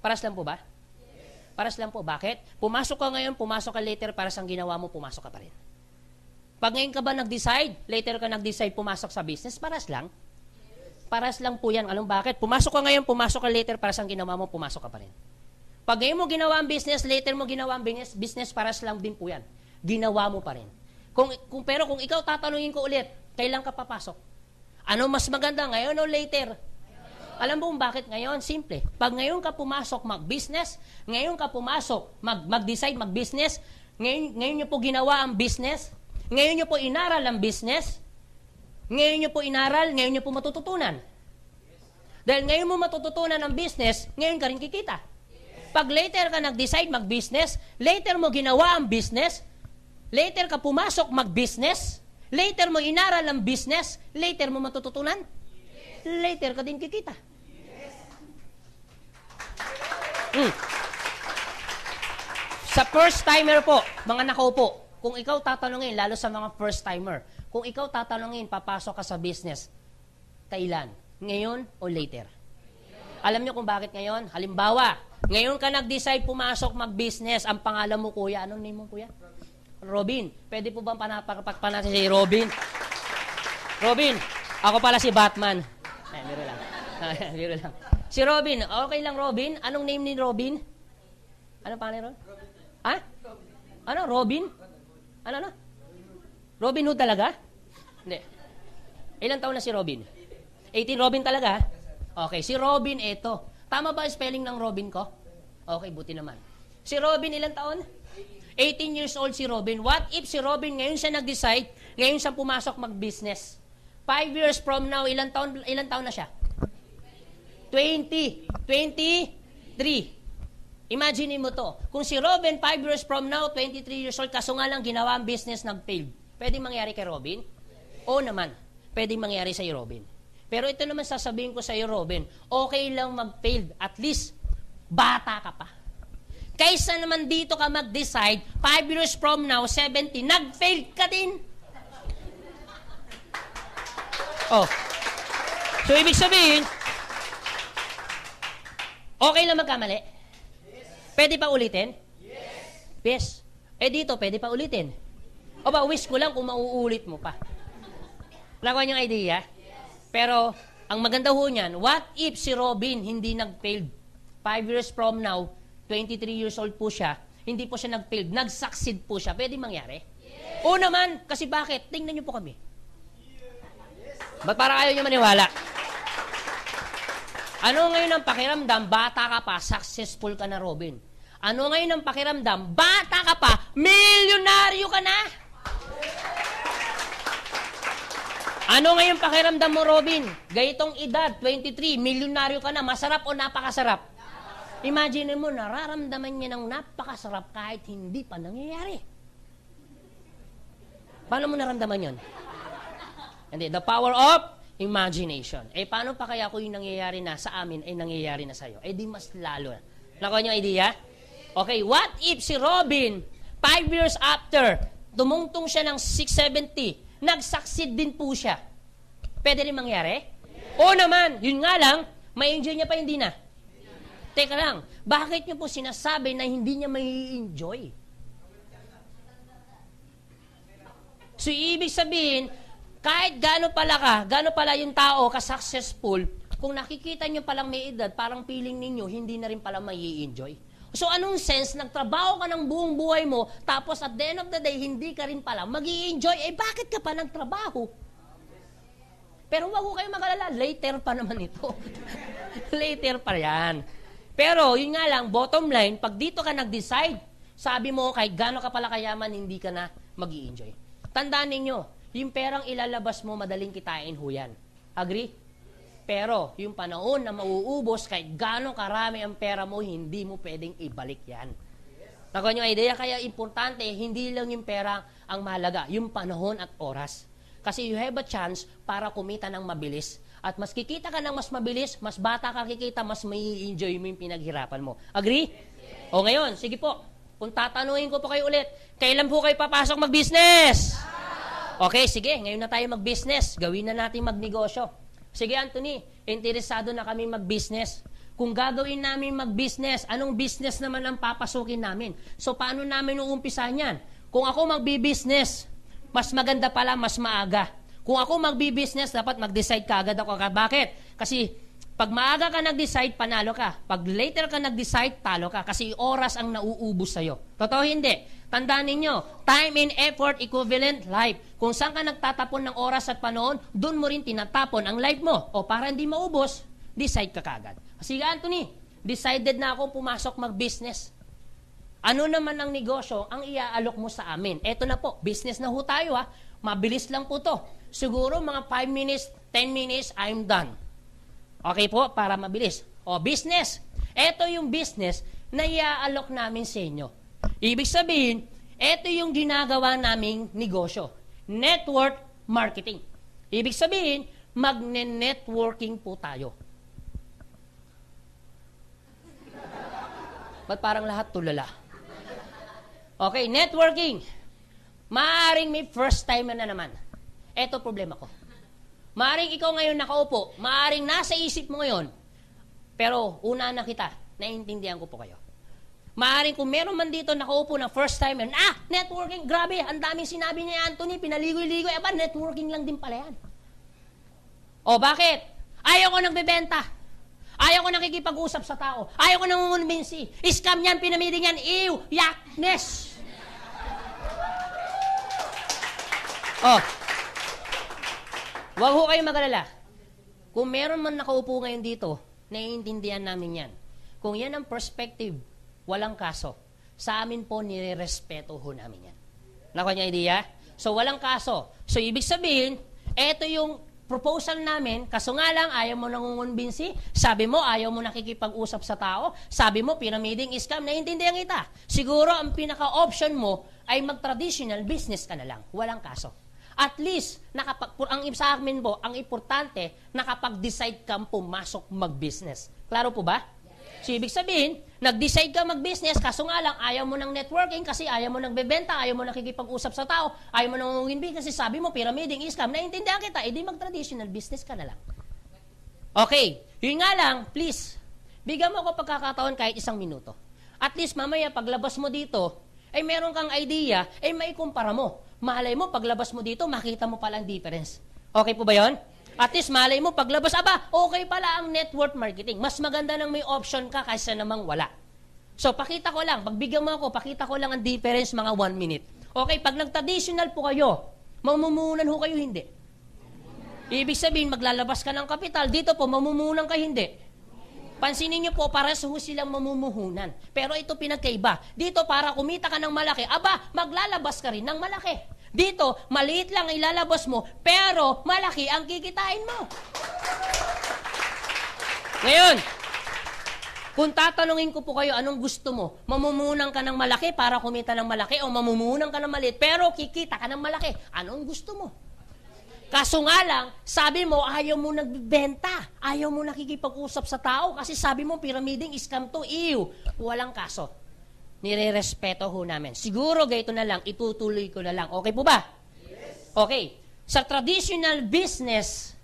Paras lang po ba? Paras lang po. Bakit? Pumasok ka ngayon, pumasok ka later, paras ang ginawa mo, pumasok ka pa rin. Pag ngayon ka ba nag-decide, later ka nag-decide pumasok sa business, paras lang. Paras lang po yan. Alam bakit? Pumasok ka ngayon, pumasok ka later, paras ang ginawa mo, pumasok ka pa rin. Pag ngayon mo ginawa ang business, later mo ginawa ang business, paras lang din po yan. Ginawa mo pa rin. Pero kung ikaw tatanungin ko ulit, kailan ka papasok? Ano mas maganda, ngayon o later? Alam mo kung bakit ngayon? Simple. Pag ngayon ka pumasok mag-business, ngayon ka pumasok mag-decide mag-business, ngayon nyo po ginawa ang business, ngayon nyo po inaral ang business, ngayon nyo po inaral, ngayon nyo po matututunan. Dahil ngayon mo matututunan ang business, ngayon ka rin kikita. Pag later ka nag-decide mag-business, later mo ginawa ang business, later ka pumasok mag-business, later mo inaral ang business, later mo matututunan, later ka din kikita. Sa first timer po, mga nakaupo, kung ikaw tatanungin, lalo sa mga first timer, kung ikaw tatanungin, papasok ka sa business, kailan? Ngayon o later? Alam niyo kung bakit ngayon? Halimbawa, ngayon ka nag-decide pumasok mag-business, ang pangalan mo kuya, anong name mo kuya? Robin. Pwede po bang panapakapakpan natin si Robin? Robin, ako pala si Batman. Biro lang. Biro lang. Si Robin, okay lang Robin? Anong name ni Robin? Ano pangalan Robin? Ha? Ano, Robin? Ano? Robin Hood talaga? Hindi. Ilang taon na si Robin? 18 Robin talaga? Okay, si Robin ito. Tama ba ang spelling ng Robin ko? Okay, buti naman. Si Robin ilang taon? 18 years old si Robin. What if si Robin ngayon siya nag-decide, ngayon siya pumasok mag-business? 5 years from now, ilang taon na siya? 20. 23. Imagine mo to. Kung si Robin 5 years from now, 23 years old, kaso nga lang ginawa ang business, nag-failed. Pwedeng mangyari kay Robin? Oo naman. Pwedeng mangyari sa iyo, Robin. Pero ito naman sasabihin ko sa iyo, Robin, okay lang mag-failed. At least, bata ka pa. Kaysa naman dito ka mag-decide, 5 years from now, 70, nag-failed ka din. Oh. So, ibig sabihin, okay lang magkamali? Pwede pa ulitin? Yes. Dito, pwede pa ulitin? O ba, wish ko lang kung mauulit mo pa. Nakuha niyong idea? Pero, ang maganda ho niyan, what if si Robin hindi nag-failed? 5 years from now, 23 years old po siya, hindi po siya nag-failed, nag-succeed po siya. Pwede mangyari? O naman, kasi bakit? Tingnan niyo po kami. Ba't para ayaw niyo maniwala? Ano ngayon ang pakiramdam? Bata ka pa, successful ka na, Robin. Ano ngayon ang pakiramdam? Bata ka pa, milyonaryo ka na. Ano ngayon pakiramdam mo, Robin? Gayitong edad, 23, milyonaryo ka na. Masarap o napakasarap? Imagine mo, nararamdaman niya ng napakasarap kahit hindi pa nangyayari. Paano mo naramdaman yun? Hindi, the power of imagination. Paano pa kaya kung yung nangyayari na sa amin ay nangyayari na sa'yo? Di mas lalo na. Nakuha niyo idea? Okay, what if si Robin, 5 years after, tumungtong siya ng 670, nag-succeed din po siya? Pwede rin mangyari? O naman, yun nga lang, may enjoy niya pa, hindi na. Teka lang, bakit niyo po sinasabi na hindi niya may enjoy? So, ibig sabihin, kahit gaano pala yung tao ka-successful, kung nakikita niyo palang may edad, parang feeling ninyo, hindi na rin pala may enjoy. So, anong sense, nagtrabaho ka ng buong buhay mo, tapos at the end of the day, hindi ka rin pala mag-i-enjoy, bakit ka pa nagtrabaho? Pero wag ko kayo mag-alala, later pa naman ito. Later pa yan. Pero, yun nga lang, bottom line, pag dito ka nag-decide, sabi mo, kahit gaano ka pala kayaman, hindi ka na mag-i-enjoy. Tandaan ninyo, yung perang ilalabas mo, madaling kitain ho yan. Agree? Pero, yung panahon na mauubos, kahit gaano karami ang pera mo, hindi mo pwedeng ibalik yan. Nakuha niyo idea? Kaya importante, hindi lang yung pera ang mahalaga, yung panahon at oras. Kasi you have a chance para kumita ng mabilis. At mas kikita ka ng mas mabilis, mas bata ka kikita, mas may enjoy mo yung pinaghirapan mo. Agree? O ngayon, sige po, kung tatanungin ko po kayo ulit, kailan po kayo papasok mag-business? Okay, sige, ngayon na tayo mag-business. Gawin na natin magnegosyo. Sige, Anthony, interesado na kami mag-business. Kung gagawin namin mag-business, anong business naman ang papasukin namin? So, paano namin uumpisahan yan? Kung ako mag-business, mas maganda pala, mas maaga. Kung ako mag-business, dapat mag-decide ka agad ako. Bakit? Kasi, pag maaga ka nag-decide, panalo ka. Pag later ka nag-decide, talo ka. Kasi oras ang nauubos sa'yo. Totoo hindi? Tandaan ninyo, time and effort equivalent life. Kung saan ka nagtatapon ng oras at panahon, doon mo rin tinatapon ang life mo. O para hindi maubos, decide ka kagad. Sige, Anthony, decided na ako pumasok mag-business. Ano naman ang negosyo ang iaalok mo sa amin? Eto na po, business na ho tayo ha. Mabilis lang po to. Siguro mga 5 minutes, 10 minutes, I'm done. Okay po, para mabilis. O, business. Eto yung business na iaalok namin sa inyo. Ibig sabihin, ito yung ginagawa naming negosyo. Network marketing. Ibig sabihin, magne-networking po tayo. Ba't parang lahat tulala? Okay, networking. Maaring may first time na naman. Ito problema ko. Maaring ikaw ngayon nakaupo, maaring nasa isip mo ngayon, pero una na kita, naiintindihan ko po kayo. Maaring kung meron man dito nakaupo na first time, networking, grabe, ang daming sinabi ni Anthony, pinaligoy-ligoy, networking lang din pala yan. O bakit? Ayaw ko nang bebenta. Ayaw ko nakikipag-usap sa tao. Ayaw ko nang ngumbinsi. Scam yan, pinamiding yan, yakness. Huwag ho kayo mag-alala. Kung meron man nakaupo ngayon dito, naiintindihan namin yan. Kung yan ang perspective, walang kaso. Sa amin po, nirerespeto ho namin yan. Nakuha niya idea? So, walang kaso. So, ibig sabihin, eto yung proposal namin, kaso nga lang, ayaw mo nangungumbinsi, sabi mo, ayaw mo nakikipag-usap sa tao, sabi mo, pyramiding scam, naiintindihan kita. Siguro, ang pinaka-option mo ay mag-traditional business ka na lang. Walang kaso. At least, ang sa amin po, ang importante, nakapag-decide kang pumasok mag-business. Klaro po ba? So, ibig sabihin, nag-decide ka mag-business, kaso nga lang, ayaw mo ng networking kasi ayaw mo nagbebenta, ayaw mo nakikipag-usap sa tao, ayaw mo nangungumbin kasi sabi mo, pyramiding scam, naiintindihan kita, edi mag-traditional business ka na lang. Okay, yun nga lang, please, bigyan mo ako pagkakataon kahit 1 minuto. At least, mamaya, paglabas mo dito, ay meron kang idea, ay maikumpara mo. malay mo, paglabas mo dito, makita mo pala ang difference. Okay po ba yon? At least, malay mo, paglabas, okay pala ang network marketing. Mas maganda nang may option ka kaysa namang wala. So, pakita ko lang, pagbigyan mo ako, pakita ko lang ang difference mga 1 minute. Okay, pag nag-traditional po kayo, mamumunan ho kayo hindi. Ibig sabihin, maglalabas ka ng kapital, dito po, mamumunan ka hindi. Pansinin niyo po, pares ho silang mamumuhunan. Pero ito pinagkaiba. Dito, para kumita ka ng malaki, maglalabas ka rin ng malaki. Dito, maliit lang ilalabas mo, pero malaki ang kikitain mo. Ngayon, kung tatanungin ko po kayo, anong gusto mo? Mamumunan ka ng malaki para kumita ng malaki o mamumunan ka ng maliit pero kikita ka ng malaki? Anong gusto mo? Kaso nga lang, sabi mo, ayaw mo nagbibenta. Ayaw mo nakikipag-usap sa tao kasi sabi mo, pyramiding scam to. Ew! Walang kaso. Nire-respeto ho namin. Siguro gayto na lang, itutuloy ko na lang. Okay po ba? Yes. Okay. Sa traditional business,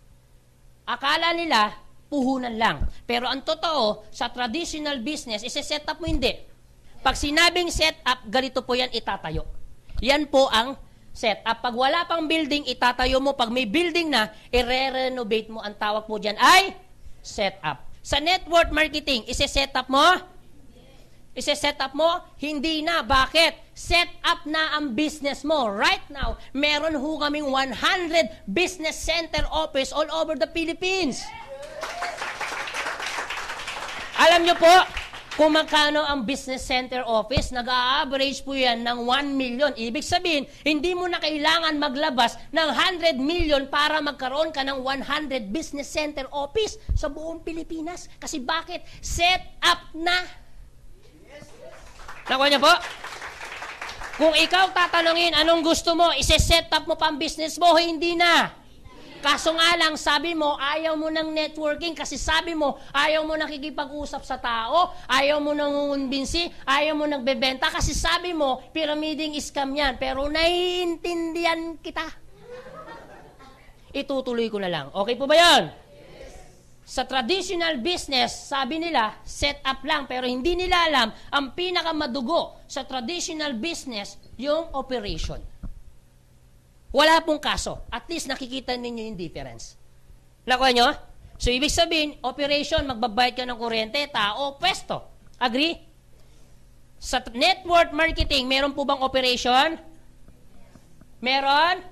akala nila, puhunan lang. Pero ang totoo, sa traditional business, isi-set up mo hindi. Pag sinabing set up, ganito po yan itatayo. Yan po ang set up. Pag wala pang building, itatayo mo. Pag may building na, i-renovate mo. Ang tawag po dyan ay set up. Sa network marketing, isi-set up mo? Isi-set up mo? Hindi na. Bakit? Set up na ang business mo. Right now, meron ho kaming 100 business center office all over the Philippines. Alam nyo po, kung magkano ang business center office, nag-a-average po yan ng 1 million. Ibig sabihin, hindi mo na kailangan maglabas ng 100 million para magkaroon ka ng 100 business center office sa buong Pilipinas. Kasi bakit? Set up na. Nakuha niyo po? Kung ikaw tatanungin, anong gusto mo? Ise-set up mo pa ang business mo? Hindi na. Kaso nga lang, sabi mo, ayaw mo ng networking kasi sabi mo, ayaw mo nakikipag-usap sa tao, ayaw mo nangungumbinsi, ayaw mo nagbebenta kasi sabi mo, pyramiding scam yan. Pero naiintindihan kita. Itutuloy ko na lang. Okay po ba yan? Sa traditional business, sabi nila, set up lang, pero hindi nila alam, ang pinakamadugo sa traditional business, yung operation. Wala pong kaso. At least nakikita ninyo yung difference. Nakuha nyo? So, ibig sabihin, operation, magbabayad ka ng kuryente, tao, pwesto. Agree? Sa network marketing, meron po bang operation? Meron?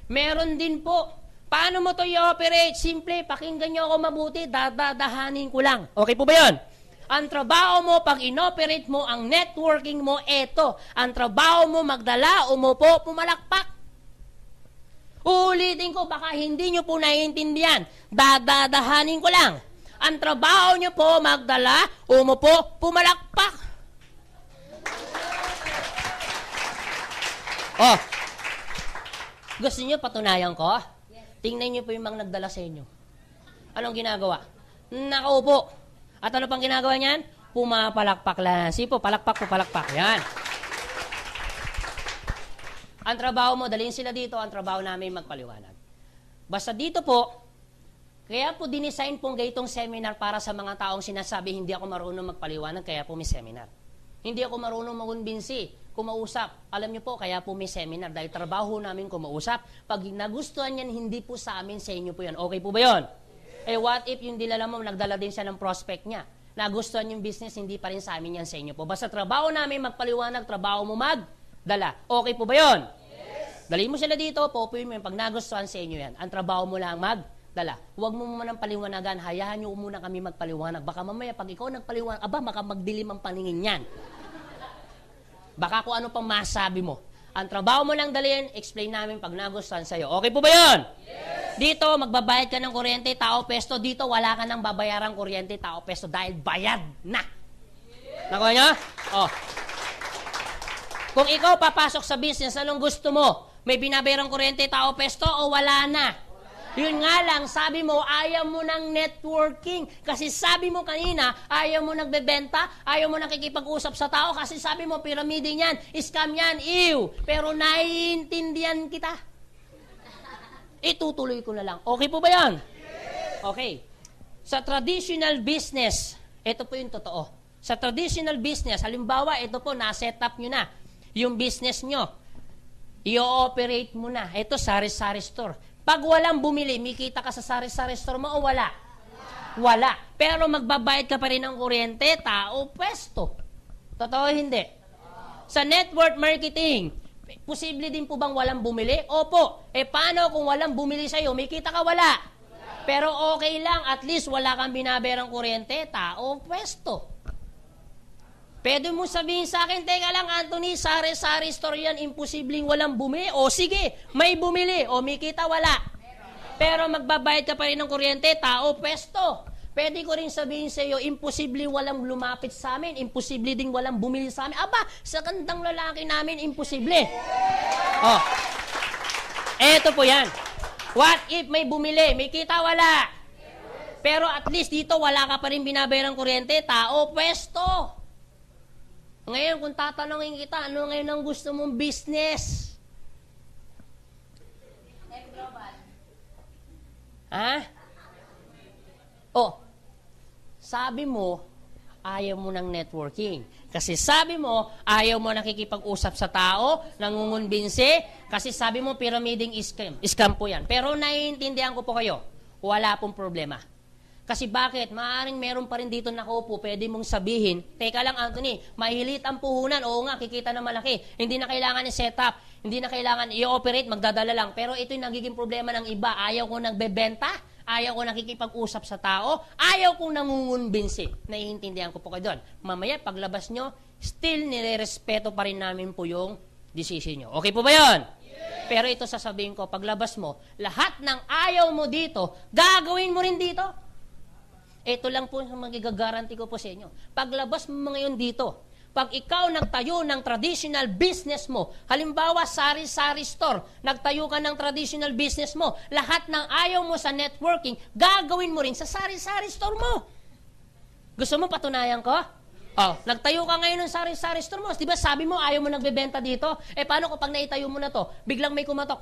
Meron din po. Paano mo to i-operate? Simple, pakinggan nyo ako mabuti, dadadahanin ko lang. Okay po ba yun? Ang trabaho mo, pag inoperate mo, ang networking mo, eto. Ang trabaho mo, magdala, umupo, pumalakpak. Uulitin ko, baka hindi nyo po naiintindihan. Dadadahanin ko lang. Ang trabaho nyo po, magdala, umupo, pumalakpak. Oh, gusto nyo patunayan ko? Tingnan nyo po yung mga nagdala sa inyo. Anong ginagawa? Nakaupo. At ano pang ginagawa niyan? Pumapalakpak lang. Sipo, palakpak po, palakpak. Yan. Ang trabaho mo, dalhin sila dito, ang trabaho namin magpaliwanag. Basta dito po, kaya po dinesign pong gaytong seminar para sa mga taong sinasabi, hindi ako marunong magpaliwanag, kaya po may seminar. Hindi ako marunong magunbinsi, kumausap. Alam niyo po, kaya po may seminar, dahil trabaho namin kumausap. Pag nagustuhan yan, hindi po sa amin, sa inyo po yan. Okay po ba yun? Eh what if yung dinala mo, nagdala din siya ng prospect niya? Nagustuhan yung business, hindi pa rin sa amin yan, sa inyo po. Basta trabaho namin magpaliwanag, trabaho mo magdala. Okay po ba yun? Yes. Dali mo sila dito, popuin mo yung pag nagustuhan sa inyo yan. Ang trabaho mo lang magdala. Huwag mo muna ng paliwanagan, hayaan nyo muna kami magpaliwanag. Baka mamaya pag ikaw nagpaliwanag, baka magdilim ang paningin yan. Baka kung ano pang masabi mo. Ang trabaho mo lang dalhin, explain namin pag nagustuhan sa'yo. Okay po ba yun? Yes. Dito, magbabayad ka ng kuryente, tao, pesto. Dito, wala ka ng babayarang kuryente, tao, pesto dahil bayad na. Yes. Nakuha nyo? Oh. Kung ikaw papasok sa business, anong gusto mo? May binabayarang kuryente, tao, pesto o wala na? Yun nga lang, sabi mo, ayaw mo ng networking. Kasi sabi mo kanina, ayaw mo nagbebenta, ayaw mo nakikipag-usap sa tao kasi sabi mo, pyramiding yan, scam yan, ew. Pero naiintindihan kita. Itutuloy ko na lang. Okay po ba yan? Okay. Sa traditional business, ito po yung totoo. Sa traditional business, halimbawa, ito po, na-set up nyo na yung business nyo. i-ooperate mo na. Ito, sari-sari store. Pag walang bumili, may kita ka sa sari-sari store mo o wala? Wala. Pero magbabayad ka pa rin ng kuryente, tao, pwesto. Totoo hindi? Sa network marketing, posible din po bang walang bumili? Opo. Paano kung walang bumili sa'yo? May kita ka, wala. Pero okay lang, at least wala kang binabayarang kuryente, tao, pwesto. Pwede mo sabihin sa akin, teka lang, Anthony, sari-sari store yan, imposibleng walang bumili. O sige, may bumili. O may kita, wala. Pero magbabayad ka pa rin ng kuryente, tao, pwesto. Pwede ko rin sabihin sa iyo, imposibleng walang lumapit sa amin, imposible ding walang bumili sa amin. Aba, sa kandang lalaki namin, imposible. O, eto po yan. What if may bumili, may kita, wala. Pero at least dito, wala ka pa rin binabayarang kuryente, tao, pwesto. Ngayon, kung tatanungin kita, ano ngayon ang gusto mong business? Ha? Oh, sabi mo, ayaw mo ng networking. Kasi sabi mo, ayaw mo nakikipag-usap sa tao, nangungumbinsi, kasi sabi mo, pyramiding scam. Scam po yan. Pero naiintindihan ko po kayo, wala pong problema. Kasi bakit? Maaaring meron pa rin dito nakaupo, pwede mong sabihin, teka lang Anthony, mahilit ang puhunan, oo nga, kikita na malaki. Hindi na kailangan i-setup, hindi na kailangan i-operate, magdadala lang. Pero ito yung nagiging problema ng iba, ayaw ko nagbebenta, ayaw ko nakikipag-usap sa tao, ayaw kong nangungumbinsi. Naiintindihan ko po kayo doon. Mamaya, paglabas nyo, still nire-respeto pa rin namin po yung decision nyo. Okay po ba yun? Yeah. Pero ito sasabihin ko, paglabas mo, lahat ng ayaw mo dito, gagawin mo rin dito. Ito lang po ang magigagaranti ko po sa inyo. Paglabas mo ngayon dito, pag ikaw nagtayo ng traditional business mo, halimbawa sari-sari store, nagtayo ka ng traditional business mo, lahat ng ayaw mo sa networking, gagawin mo rin sa sari-sari store mo. Gusto mo patunayan ko? Oh, nagtayo ka ngayon ng sari-sari store mo. Di ba sabi mo ayaw mo nagbebenta dito? Paano kung pag naitayo mo na to, biglang may kumatok?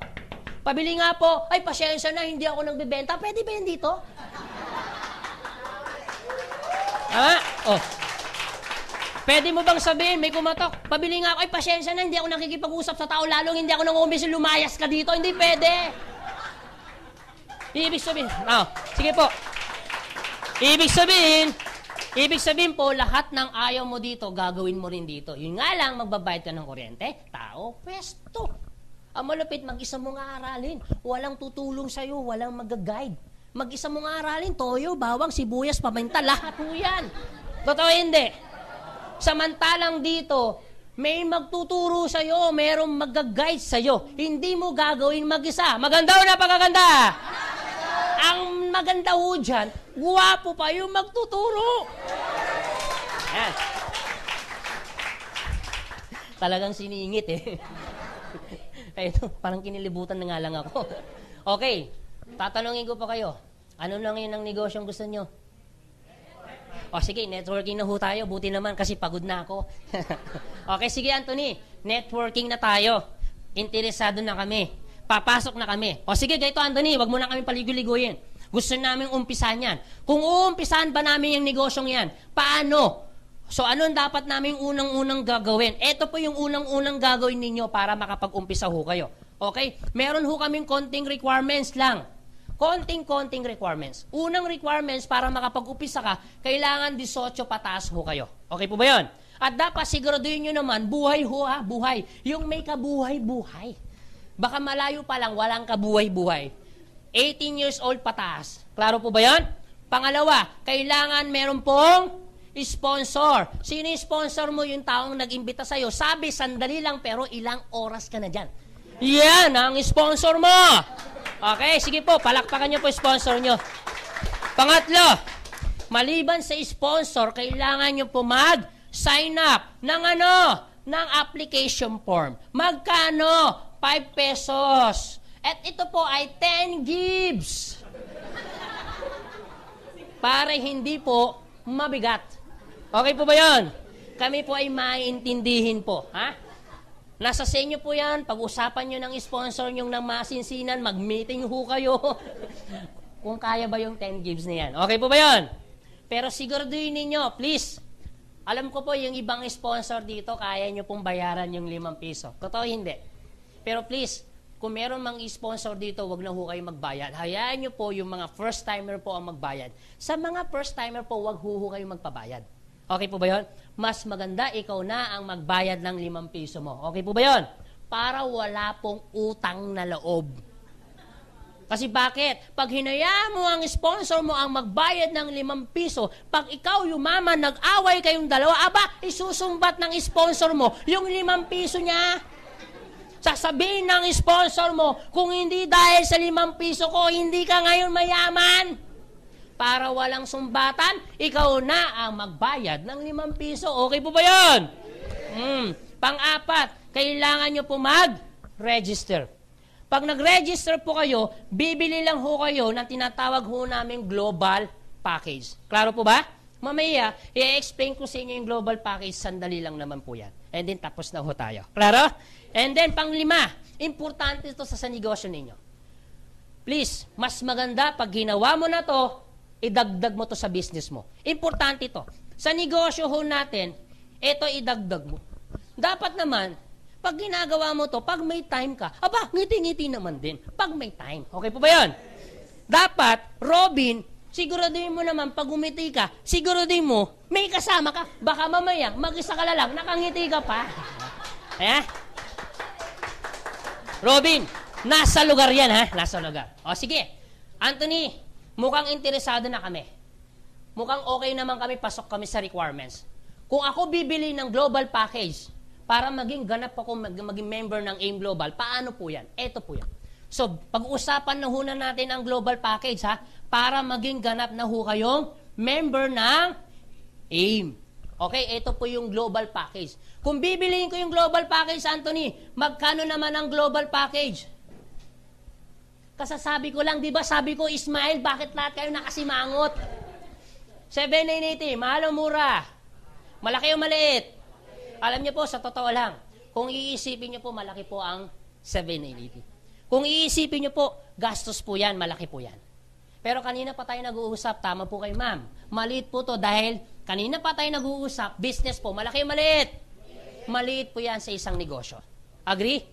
Pabili nga po, ay pasyensya na, hindi ako nagbebenta. Pwede ba yan dito? Oh. Pwede mo bang sabihin, may kumatok, pabili nga ako, ay pasyensya na, hindi ako nakikipag-usap sa tao, lalong hindi ako nangungumbinsi, lumayas ka dito, hindi pwede. Ibig sabihin, sige po. Ibig sabihin po, lahat ng ayaw mo dito, gagawin mo rin dito. Yun nga lang, magbabayad ka ng kuryente, tao, pwesto. Ang malupit, mag-isa mo nga aralin. Walang tutulong sa'yo, walang mag-guide. Mag-isa mo nga aralin, toyo, bawang, sibuyas, paminta, lahat po yan. Totoo hindi. Samantalang dito, may magtuturo sa'yo, merong mag-guide sa'yo. Hindi mo gagawin mag-isa. Maganda o napakaganda? Ang maganda ho dyan, guwapo pa yung magtuturo. Yan. Talagang siningit eh. Ito, parang kinilibutan na nga lang ako. Okay. Tatanungin ko pa kayo, ano na ngayon ang negosyong gusto nyo? O sige, networking na ho tayo. Buti naman kasi pagod na ako. Okay, sige Anthony, networking na tayo. Interesado na kami. Papasok na kami. O sige, ganito Anthony, wag mo na kami paligoy-ligoyin. Gusto namin umpisahan yan. Kung uumpisahan ba namin yung negosyong yan, paano? So ano dapat namin unang-unang gagawin? Ito po yung unang-unang gagawin ninyo para makapag-umpisa ho kayo. Okay? Meron ho kaming konting requirements lang. Konting requirements. Unang requirements para makapag-upisa ka, kailangan 18 pataas ho kayo. Okay po ba yun? At dapat siguraduhin nyo naman, buhay ho ha, buhay. Yung may kabuhay-buhay. Baka malayo pa lang, walang kabuhay-buhay. 18 years old pataas. Klaro po ba yun? Pangalawa, kailangan meron pong sponsor. Sino yung sponsor mo? Yung taong nag-imbita sa'yo. Sabi, sandali lang pero ilang oras ka na dyan. Yan ang sponsor mo. Okay, sige po, palakpakan nyo po sponsor nyo. Pangatlo, maliban sa sponsor, kailangan nyo po mag-sign up ng application form. Magkano? 5 pesos. At ito po ay 10 gigs. Para hindi po mabigat. Okay po ba yun? Kami po ay maintindihin po. Ha? Nasa sa inyo po yan, pag-usapan nyo ng sponsor nyo ng masinsinan, mag-meeting ho kayo. Kung kaya ba yung 10 gigs na yan. Okay po ba yun? Pero siguraduhin ninyo, please. Alam ko po yung ibang sponsor dito, kaya nyo pong bayaran yung 5 piso. Totoo hindi. Pero please, kung meron mang sponsor dito, wag na ho kayo magbayad. Hayaan nyo po yung mga first-timer po ang magbayad. Sa mga first-timer po, wag ho kayo magpabayad. Okay po ba yun? Mas maganda ikaw na ang magbayad ng 5 piso mo. Okay po ba yun? Para wala pong utang na loob. Kasi bakit? Pag hinayaan mo ang sponsor mo ang magbayad ng 5 piso, pag ikaw yumaman, nag-away kayong dalawa, isusumbat ng sponsor mo yung 5 piso niya. Sasabihin ng sponsor mo, kung hindi dahil sa 5 piso ko, hindi ka ngayon mayaman. Para walang sumbatan, ikaw na ang magbayad ng 5 piso. Okay po ba yun? Pang-apat, kailangan nyo po mag-register. Pag nag-register po kayo, bibili lang ho kayo ng tinatawag ho namin global package. Klaro po ba? Mamaya, i-explain ko sa inyo yung global package, sandali lang naman po yan. And then, tapos na ho tayo. Klaro? And then, pang-5, importante ito sa negosyo ninyo. Please, mas maganda pag ginawa mo na to, idagdag mo to sa business mo. Importante ito. Sa negosyo ho natin, ito idagdag mo. Dapat naman, pag ginagawa mo to, pag may time ka, ngiti-ngiti naman din. Pag may time. Okay po ba yun? Dapat, Robin, siguraduhin mo naman, pag umiti ka, siguraduhin mo, may kasama ka. Baka mamaya, mag-isa ka lang, nakangiti ka pa. Ayan? Robin, nasa lugar yan, ha? Nasa lugar. O, sige. Anthony, mukhang interesado na kami. Mukhang okay naman kami, pasok kami sa requirements. Kung ako bibili ng global package, para maging ganap ako, maging member ng AIM Global, paano po yan? Ito po yan. So, pag-uusapan na ho na natin ang global package, ha? Para maging ganap na ho kayong member ng AIM. Okay, ito po yung global package. Kung bibiliin ko yung global package, Anthony, magkano naman ang global package? Kasasabi ko lang, di ba? Sabi ko, Ismael, bakit lahat kayo nakasimangot? 7,980, mahal o mura? Malaki o maliit? Alam niyo po, sa totoo lang, kung iisipin niyo po, malaki po ang 7,980. Kung iisipin niyo po, gastos po yan, malaki po yan. Pero kanina pa tayo nag-uusap, tama po kayo, ma'am. Maliit po to dahil kanina pa tayo nag-uusap, business po, malaki o maliit? Maliit po yan sa isang negosyo. Agree?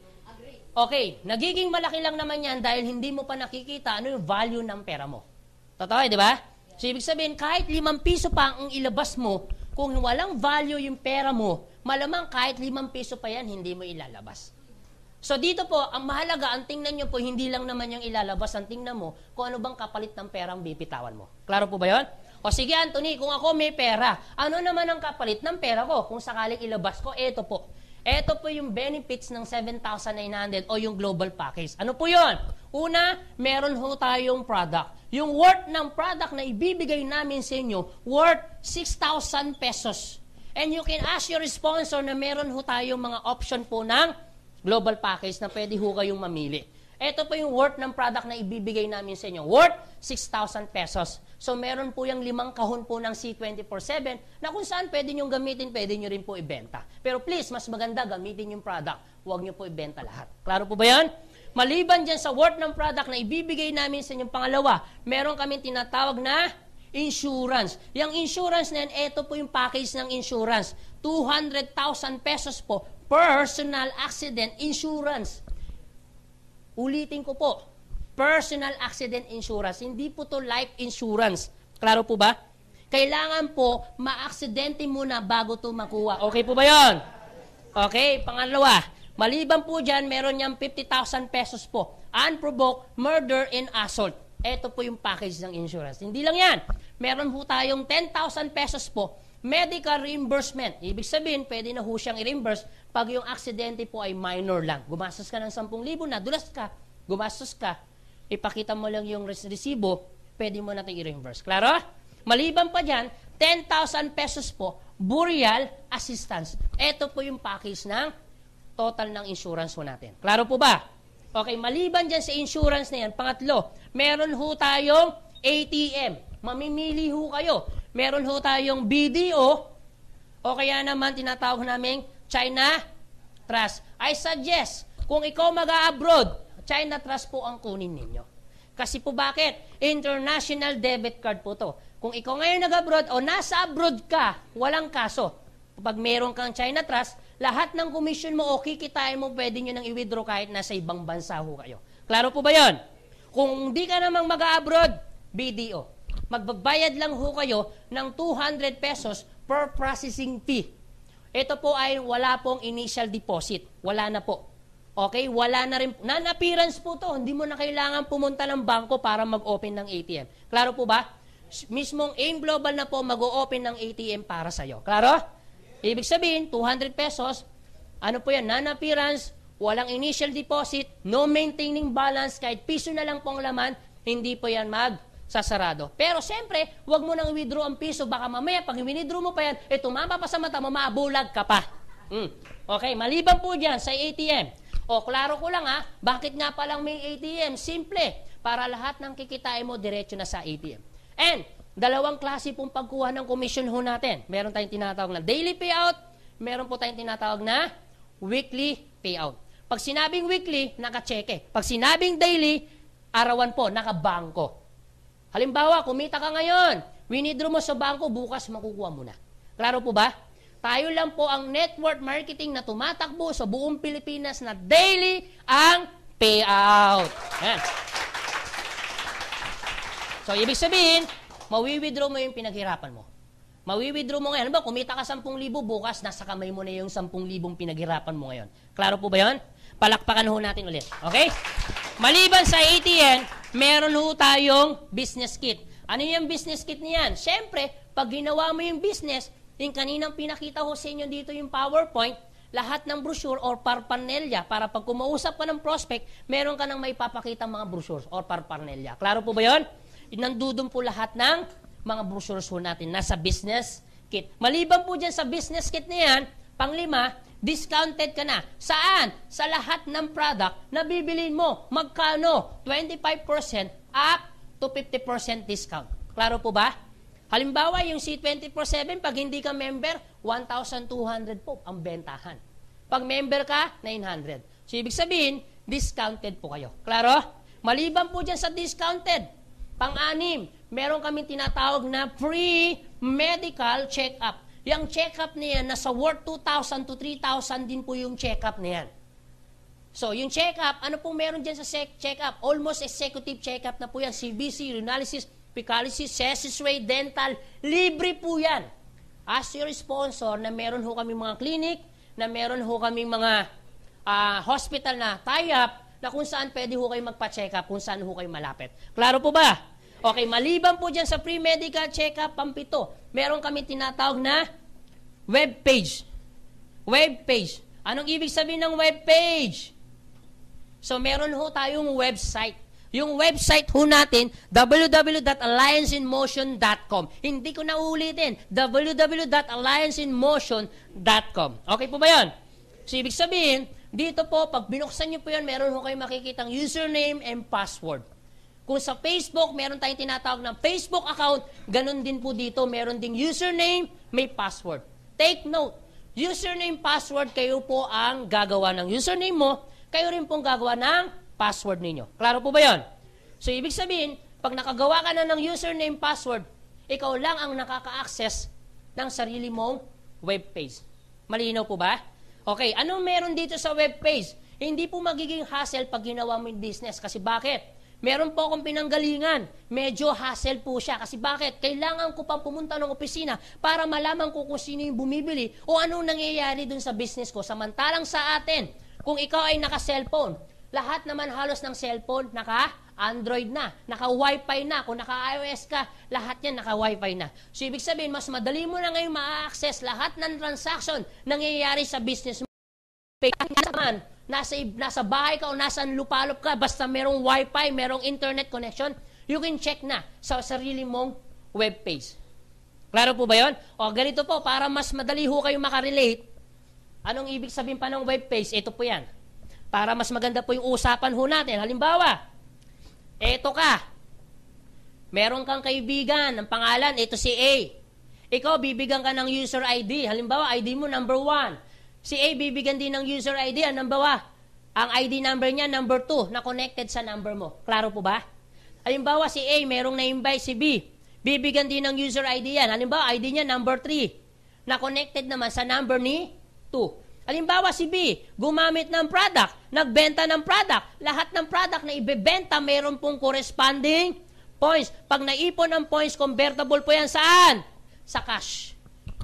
Okay, nagiging malaki lang naman yan dahil hindi mo pa nakikita ano yung value ng pera mo. Totoo, di ba? So, ibig sabihin, kahit 5 piso pa ang ilabas mo, kung walang value yung pera mo, malamang kahit 5 piso pa yan, hindi mo ilalabas. So dito po, ang mahalaga, ang tingnan nyo po, hindi lang naman yung ilalabas, ang tingnan mo kung ano bang kapalit ng perang bipitawan mo. Klaro po ba yun? O sige Anthony, kung ako may pera, ano naman ang kapalit ng pera ko? Kung sakaling ilabas ko, eto po. Ito po yung benefits ng 7,900 o yung global package. Ano po yun? Una, meron ho tayong product. Yung worth ng product na ibibigay namin sa inyo, worth 6,000 pesos. And you can ask your sponsor na meron ho tayong mga option po ng global package na pwede ho kayong mamili. Ito po yung worth ng product na ibibigay namin sa inyo. Worth 6,000 pesos. So, meron po yung 5 kahon po ng C24/7 na kung saan pwede nyo gamitin, pwede nyo rin po ibenta. Pero please, mas maganda gamitin yung product. Huwag nyo po ibenta lahat. Klaro po ba yan? Maliban dyan sa worth ng product na ibibigay namin sa inyong pangalawa, meron kami tinatawag na insurance. Yung insurance na yan, ito po yung package ng insurance. 200,000 pesos po, personal accident insurance. Ulitin ko po, personal accident insurance. Hindi po to life insurance. Klaro po ba? Kailangan po, ma-aksidente muna bago to makuha. Okay po ba yon? Okay, pangalawa. Maliban po dyan, meron niyang 50,000 pesos po. Unprovoked murder and assault. Ito po yung package ng insurance. Hindi lang yan. Meron po tayong 10,000 pesos po. Medical reimbursement. Ibig sabihin, pwede na ho siyang i-reimburse pag yung aksidente po ay minor lang. Gumastos ka ng 10,000, nadulas ka, gumastos ka, ipakita mo lang yung resibo, pwede mo natin i-reimburse. Klaro? Maliban pa dyan, 10,000 pesos po, burial assistance. Ito po yung package ng total ng insurance po natin. Klaro po ba? Okay, maliban dyan sa insurance na yan, pangatlo, meron ho tayong ATM. Mamimili ho kayo. Meron ho tayong BDO o kaya naman tinatawag namin China Trust. I suggest, kung ikaw mag-a-abroad, China Trust po ang kunin ninyo. Kasi po bakit? International debit card po to. Kung ikaw ngayon nag-abroad o nasa abroad ka, walang kaso. kapag meron kang China Trust, lahat ng commission mo o kikitain mo, pwede nyo nang i-withdraw kahit nasa ibang bansa ho kayo. Klaro po ba yon? Kung di ka namang mag-abroad, BDO. Magbabayad lang ho kayo ng 200 pesos per processing fee. Ito po ay wala pong initial deposit. Wala na po. Okay? Wala na rin. Non-appearance po to. Hindi mo na kailangan pumunta ng bangko para mag-open ng ATM. Klaro po ba? Mismong AIM Global na po mag-o-open ng ATM para sa'yo. Klaro? Ibig sabihin, 200 pesos, ano po yan, non-appearance, walang initial deposit, no maintaining balance, kahit piso na lang pong laman, hindi po yan magsasarado. Pero siyempre, huwag mo nang withdraw ang piso, baka mamaya, pag withdraw mo pa yan, tumama pa sa mata mo, mabulag ka pa. Okay, maliban po dyan sa ATM. O, klaro ko lang bakit nga palang may ATM? Simple, para lahat ng kikitain mo, diretso na sa ATM. And, dalawang klase pong pagkuha ng commission ho natin. Meron tayong tinatawag na daily payout, meron po tayong tinatawag na weekly payout. Pag sinabing weekly, naka-cheque. Pag sinabing daily, arawan po, naka-bangko. Halimbawa, kumita ka ngayon, winidraw mo sa bangko, bukas makukuha mo na. Klaro po ba? Tayo lang po ang network marketing na tumatakbo sa buong Pilipinas na daily ang payout. Yan. So, ibig sabihin, mawi-withdraw mo yung pinaghirapan mo. Mawi-withdraw mo ngayon. Ano ba, kumita ka 10,000, bukas, nasa kamay mo na yung 10,000 pinaghirapan mo ngayon. Klaro po ba yun? Palakpakan ho natin ulit. Okay? Maliban sa ATM, meron ho tayong business kit. Ano yung business kit niyan? Siyempre, pag ginawa mo yung business, yung kaninang pinakita ho sa inyo dito yung PowerPoint, lahat ng brochure or parpernelya, para pag kumausap ka ng prospect, meron ka nang may papakita mga brochures or parpernelya. Klaro po ba yun? Nandudun po lahat ng mga brochures po natin nasa business kit. Maliban po dyan sa business kit na yan, panglima, discounted ka na. Saan? Sa lahat ng product na bibilin mo. Magkano? 25% up to 50% discount. Klaro po ba? Halimbawa, yung C24/7, pag hindi ka member, 1,200 po ang bentahan. Pag member ka, 900. So, ibig sabihin, discounted po kayo. Klaro? Maliban po dyan sa discounted, pang-anim, meron kaming tinatawag na free medical check-up. Yung check-up na yan, nasa worth 2,000 to 3,000 din po yung check-up na yan. So, yung check-up, ano pong meron dyan sa check-up? Almost executive check-up na po yan. CBC, urinalysis, fecalysis, cessus ray, dental, libre po yan. As your sponsor, na meron ho kami mga clinic, na meron ho kami mga hospital na tie-up, na kung saan pwede ho kayo magpa-check-up, kung saan ho kayo malapit. Klaro po ba? Okay, maliban po dyan sa free medical check-up, pampito, meron kami tinatawag na web page. Web page. Anong ibig sabihin ng web page? So, meron ho tayong website. Yung website ho natin, www.allianceinmotion.com. Hindi ko na uulitin, www.allianceinmotion.com. Okay po ba yan? So, ibig sabihin, dito po, pag binuksan nyo po yan, meron ho kayo makikitang username and password. Kung sa Facebook, meron tayong tinatawag ng Facebook account, ganun din po dito, meron ding username, may password. Take note, username, password, kayo po ang gagawa ng username mo, kayo rin pong gagawa ng password ninyo. Klaro po ba yun? So, ibig sabihin, pag nakagawa ka na ng username, password, ikaw lang ang nakaka-access ng sarili mong webpage. Malinaw po ba? Okay, anong meron dito sa webpage? Hindi po magiging hassle pag ginawa mo yung business. Kasi bakit? Meron po akong pinanggalingan. Medyo hassle po siya. Kasi bakit? Kailangan ko pang pumunta ng opisina para malaman ko kung sino yung bumibili o anong nangyayari dun sa business ko. Samantalang sa atin, kung ikaw ay naka-cellphone, lahat naman halos ng cellphone naka-Android na, naka-Wi-Fi na. Kung naka-iOS ka, lahat yan naka-Wi-Fi na. So, ibig sabihin, mas madali mo na ngayon ma-access lahat ng transaction nangyayari sa business mo. Naman, nasa bahay ka o nasa lupalop ka, basta merong Wi-Fi, merong internet connection, you can check na sa sarili mong webpage. Klaro po ba yun? O ganito po, para mas madali ho kayo makarelate, anong ibig sabihin pa ng webpage? Ito po yan. Para mas maganda po yung usapan ho natin. Halimbawa, eto ka, meron kang kaibigan, ang pangalan, ito si A. Ikaw, bibigyan ka ng user ID. Halimbawa, ID mo number 1. Si A, bibigyan din ng user ID. Ang ID number niya, number 2, na connected sa number mo. Klaro po ba? Halimbawa, si A, merong na-invite si B. Bibigyan din ng user ID yan. Halimbawa, ID niya, number 3, na connected naman sa number ni 2. Halimbawa si B, gumamit ng product, nagbenta ng product. Lahat ng product na ibebenta, mayroon pong corresponding points. Pag naipon ang points, convertible po yan saan? Sa cash.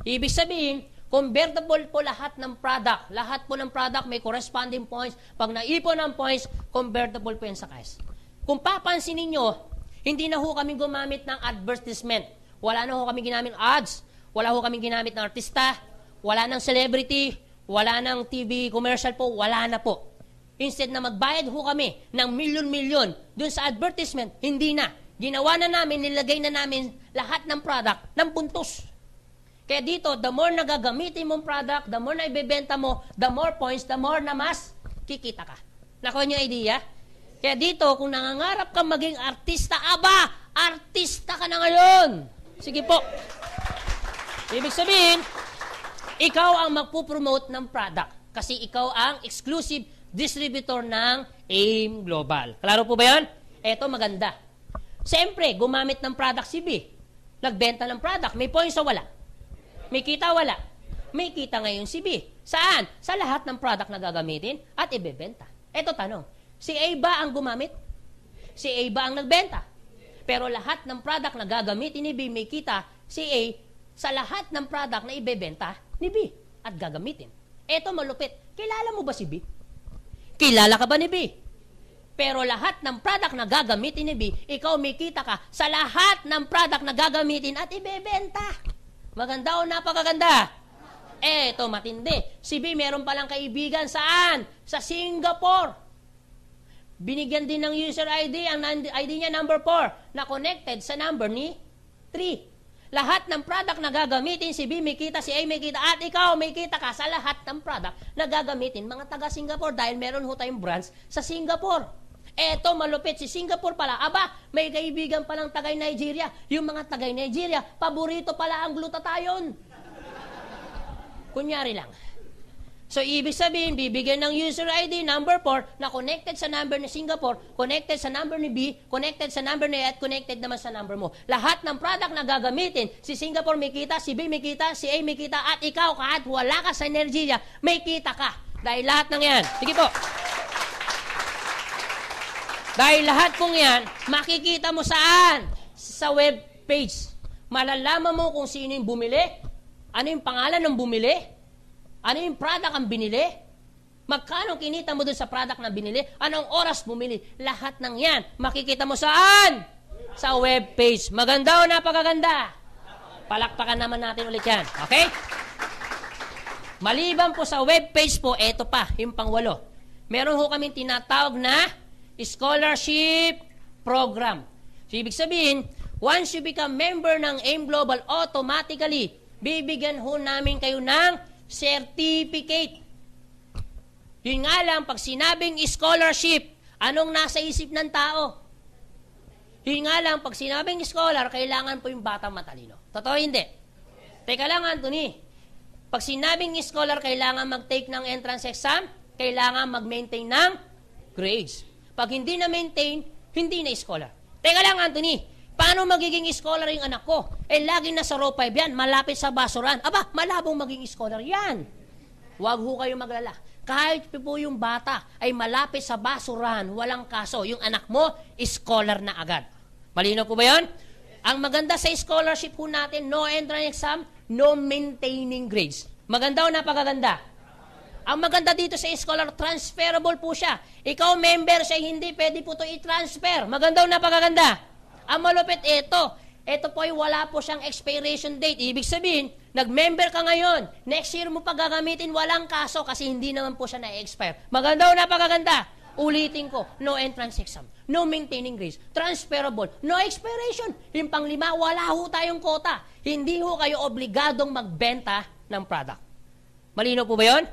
Ibig sabihin, convertible po lahat ng product. Lahat po ng product may corresponding points. Pag naipon ang points, convertible po yan sa cash. Kung papansin ninyo, hindi na ho kami gumamit ng advertisement. Wala na ho kami ginamit ng ads. Wala ho kami ginamit ng artista. Wala ng celebrity. Wala ng TV commercial po. Wala na po. Instead na magbayad ho kami ng milyon-milyon dun sa advertisement, hindi na. Ginawa na namin, nilagay na namin lahat ng product ng puntos. Kaya dito, the more nagagamitin mong product, the more na ibebenta mo, the more points, the more na mas kikita ka. Nakuha niyo idea? Kaya dito, kung nangangarap ka maging artista, aba, artista ka na ngayon. Sige po. Ibig sabihin, ikaw ang magpupromote ng product kasi ikaw ang exclusive distributor ng AIM Global. Klaro po ba yan? Eto, maganda. Siyempre, gumamit ng product si B. Nagbenta ng product. May points o wala? May kita wala? May kita ngayon si B. Saan? Sa lahat ng product na gagamitin at ibebenta. Eto tanong, si A ba ang gumamit? Si A ba ang nagbenta? Pero lahat ng product na gagamitin ni B, may kita si A sa lahat ng product na ibebenta ni B at gagamitin. Eto malupit. Kilala mo ba si B? Kilala ka ba ni B? Pero lahat ng product na gagamitin ni B, ikaw may kita ka sa lahat ng product na gagamitin at ibebenta. Maganda o napakaganda? Eto, matindi. Si B meron palang kaibigan saan? Sa Singapore. Binigyan din ng user ID, ang ID niya number 4, na connected sa number ni 3. Lahat ng product na gagamitin, si B may kita, si A may kita, at ikaw may kita ka sa lahat ng product na gagamitin mga taga Singapore dahil meron ho tayong branch sa Singapore. Eto, malupit si Singapore pala. Aba, may kaibigan palang tagay Nigeria. Yung mga tagay Nigeria, paborito pala ang glutathione. Kunyari lang. So, ibig sabihin, bibigyan ng user ID number 4 na connected sa number ni Singapore, connected sa number ni B, connected sa number ni A, at connected naman sa number mo. Lahat ng product na gagamitin, si Singapore may kita, si B may kita, si A may kita, at ikaw, kahit wala ka sa Nigeria, may kita ka. Dahil lahat ng yan. Sige po. Dahil lahat pong yan, makikita mo saan? Sa web page. Malalaman mo kung sino yung bumili, ano yung pangalan ng bumili, ano yung product ang binili, magkano kinita mo dun sa product na binili, anong oras bumili. Lahat ng yan, makikita mo saan? Sa web page. Maganda o napakaganda? Palakpakan naman natin ulit yan. Okay? Maliban po sa web page po, eto pa, yung pang-8. Meron ho kaming tinatawag na scholarship program. So, ibig sabihin, once you become member ng AIM Global, automatically, bibigyan ho namin kayo ng certificate. Yun nga lang, pag sinabing scholarship, anong nasa isip ng tao? Yun nga lang, pag sinabing scholar, kailangan po yung batang matalino. Totoo hindi? Teka lang, Anthony. Pag sinabing scholar, kailangan mag-take ng entrance exam, kailangan mag-maintain ng grades. Pag hindi na-maintain, hindi na scholar. Teka lang, Anthony, paano magiging scholar yung anak ko? Eh, laging nasa row 5 yan, malapit sa basuran. Aba, malabong maging scholar yan. Huwag ho kayo maglala. Kahit po yung bata ay malapit sa basuran, walang kaso, yung anak mo, scholar na agad. Malino po ba yun? Ang maganda sa scholarship po natin, no entrance exam, no maintaining grades. Maganda o napakaganda? Ang maganda dito sa scholar, transferable po siya. Ikaw member siya, hindi pwede po ito i-transfer. Maganda o napakaganda? Ang malupit, ito po ay wala po siyang expiration date. Ibig sabihin, nag-member ka ngayon, next year mo pa gagamitin, walang kaso kasi hindi naman po siya na-expire. Maganda o napakaganda? Ulitin ko, no entrance exam, no maintaining grades, transferable, no expiration. Yung pang-5, wala ho tayong quota. Hindi ho kayo obligadong magbenta ng product. Malino po ba yun?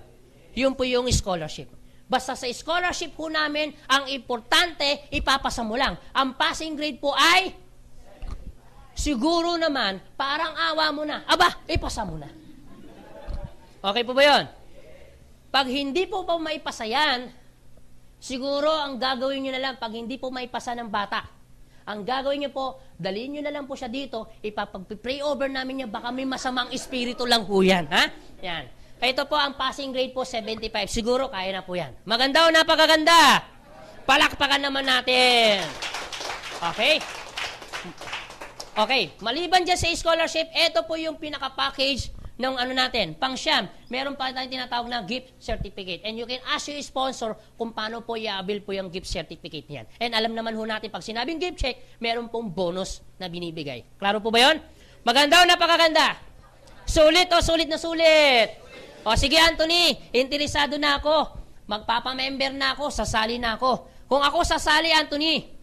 Yun po yung scholarship. Basta sa scholarship po namin, ang importante, ipapasa mo lang. Ang passing grade po ay, siguro naman, parang awa mo na. Aba, ipasa mo na. Okay po ba yun? Pag hindi po pa maipasa yan, siguro ang gagawin nyo na lang, pag hindi po maipasa ng bata, Ang gagawin niyo po, dalhin niyo na lang po siya dito, ipapag-pray over namin niya, baka may masamang espiritu lang po yan. Ha? Yan. Ito po ang passing grade po, 75. Siguro kaya na po yan. Maganda o napakaganda? Palakpakan naman natin. Okay? Okay, maliban dyan sa scholarship, ito po yung pinaka-package ng ano natin, pang-siyam. Meron pa tayong tinatawag na gift certificate. And you can ask your sponsor kung paano po i-avail po yung gift certificate niyan. And alam naman ho natin, pag sinabing gift check, meron pong bonus na binibigay. Klaro po ba yun? Maganda o napakaganda? Sulit o sulit na sulit? O sige Anthony, interesado na ako. Magpapamember na ako, sasali na ako. Kung ako sasali, Anthony,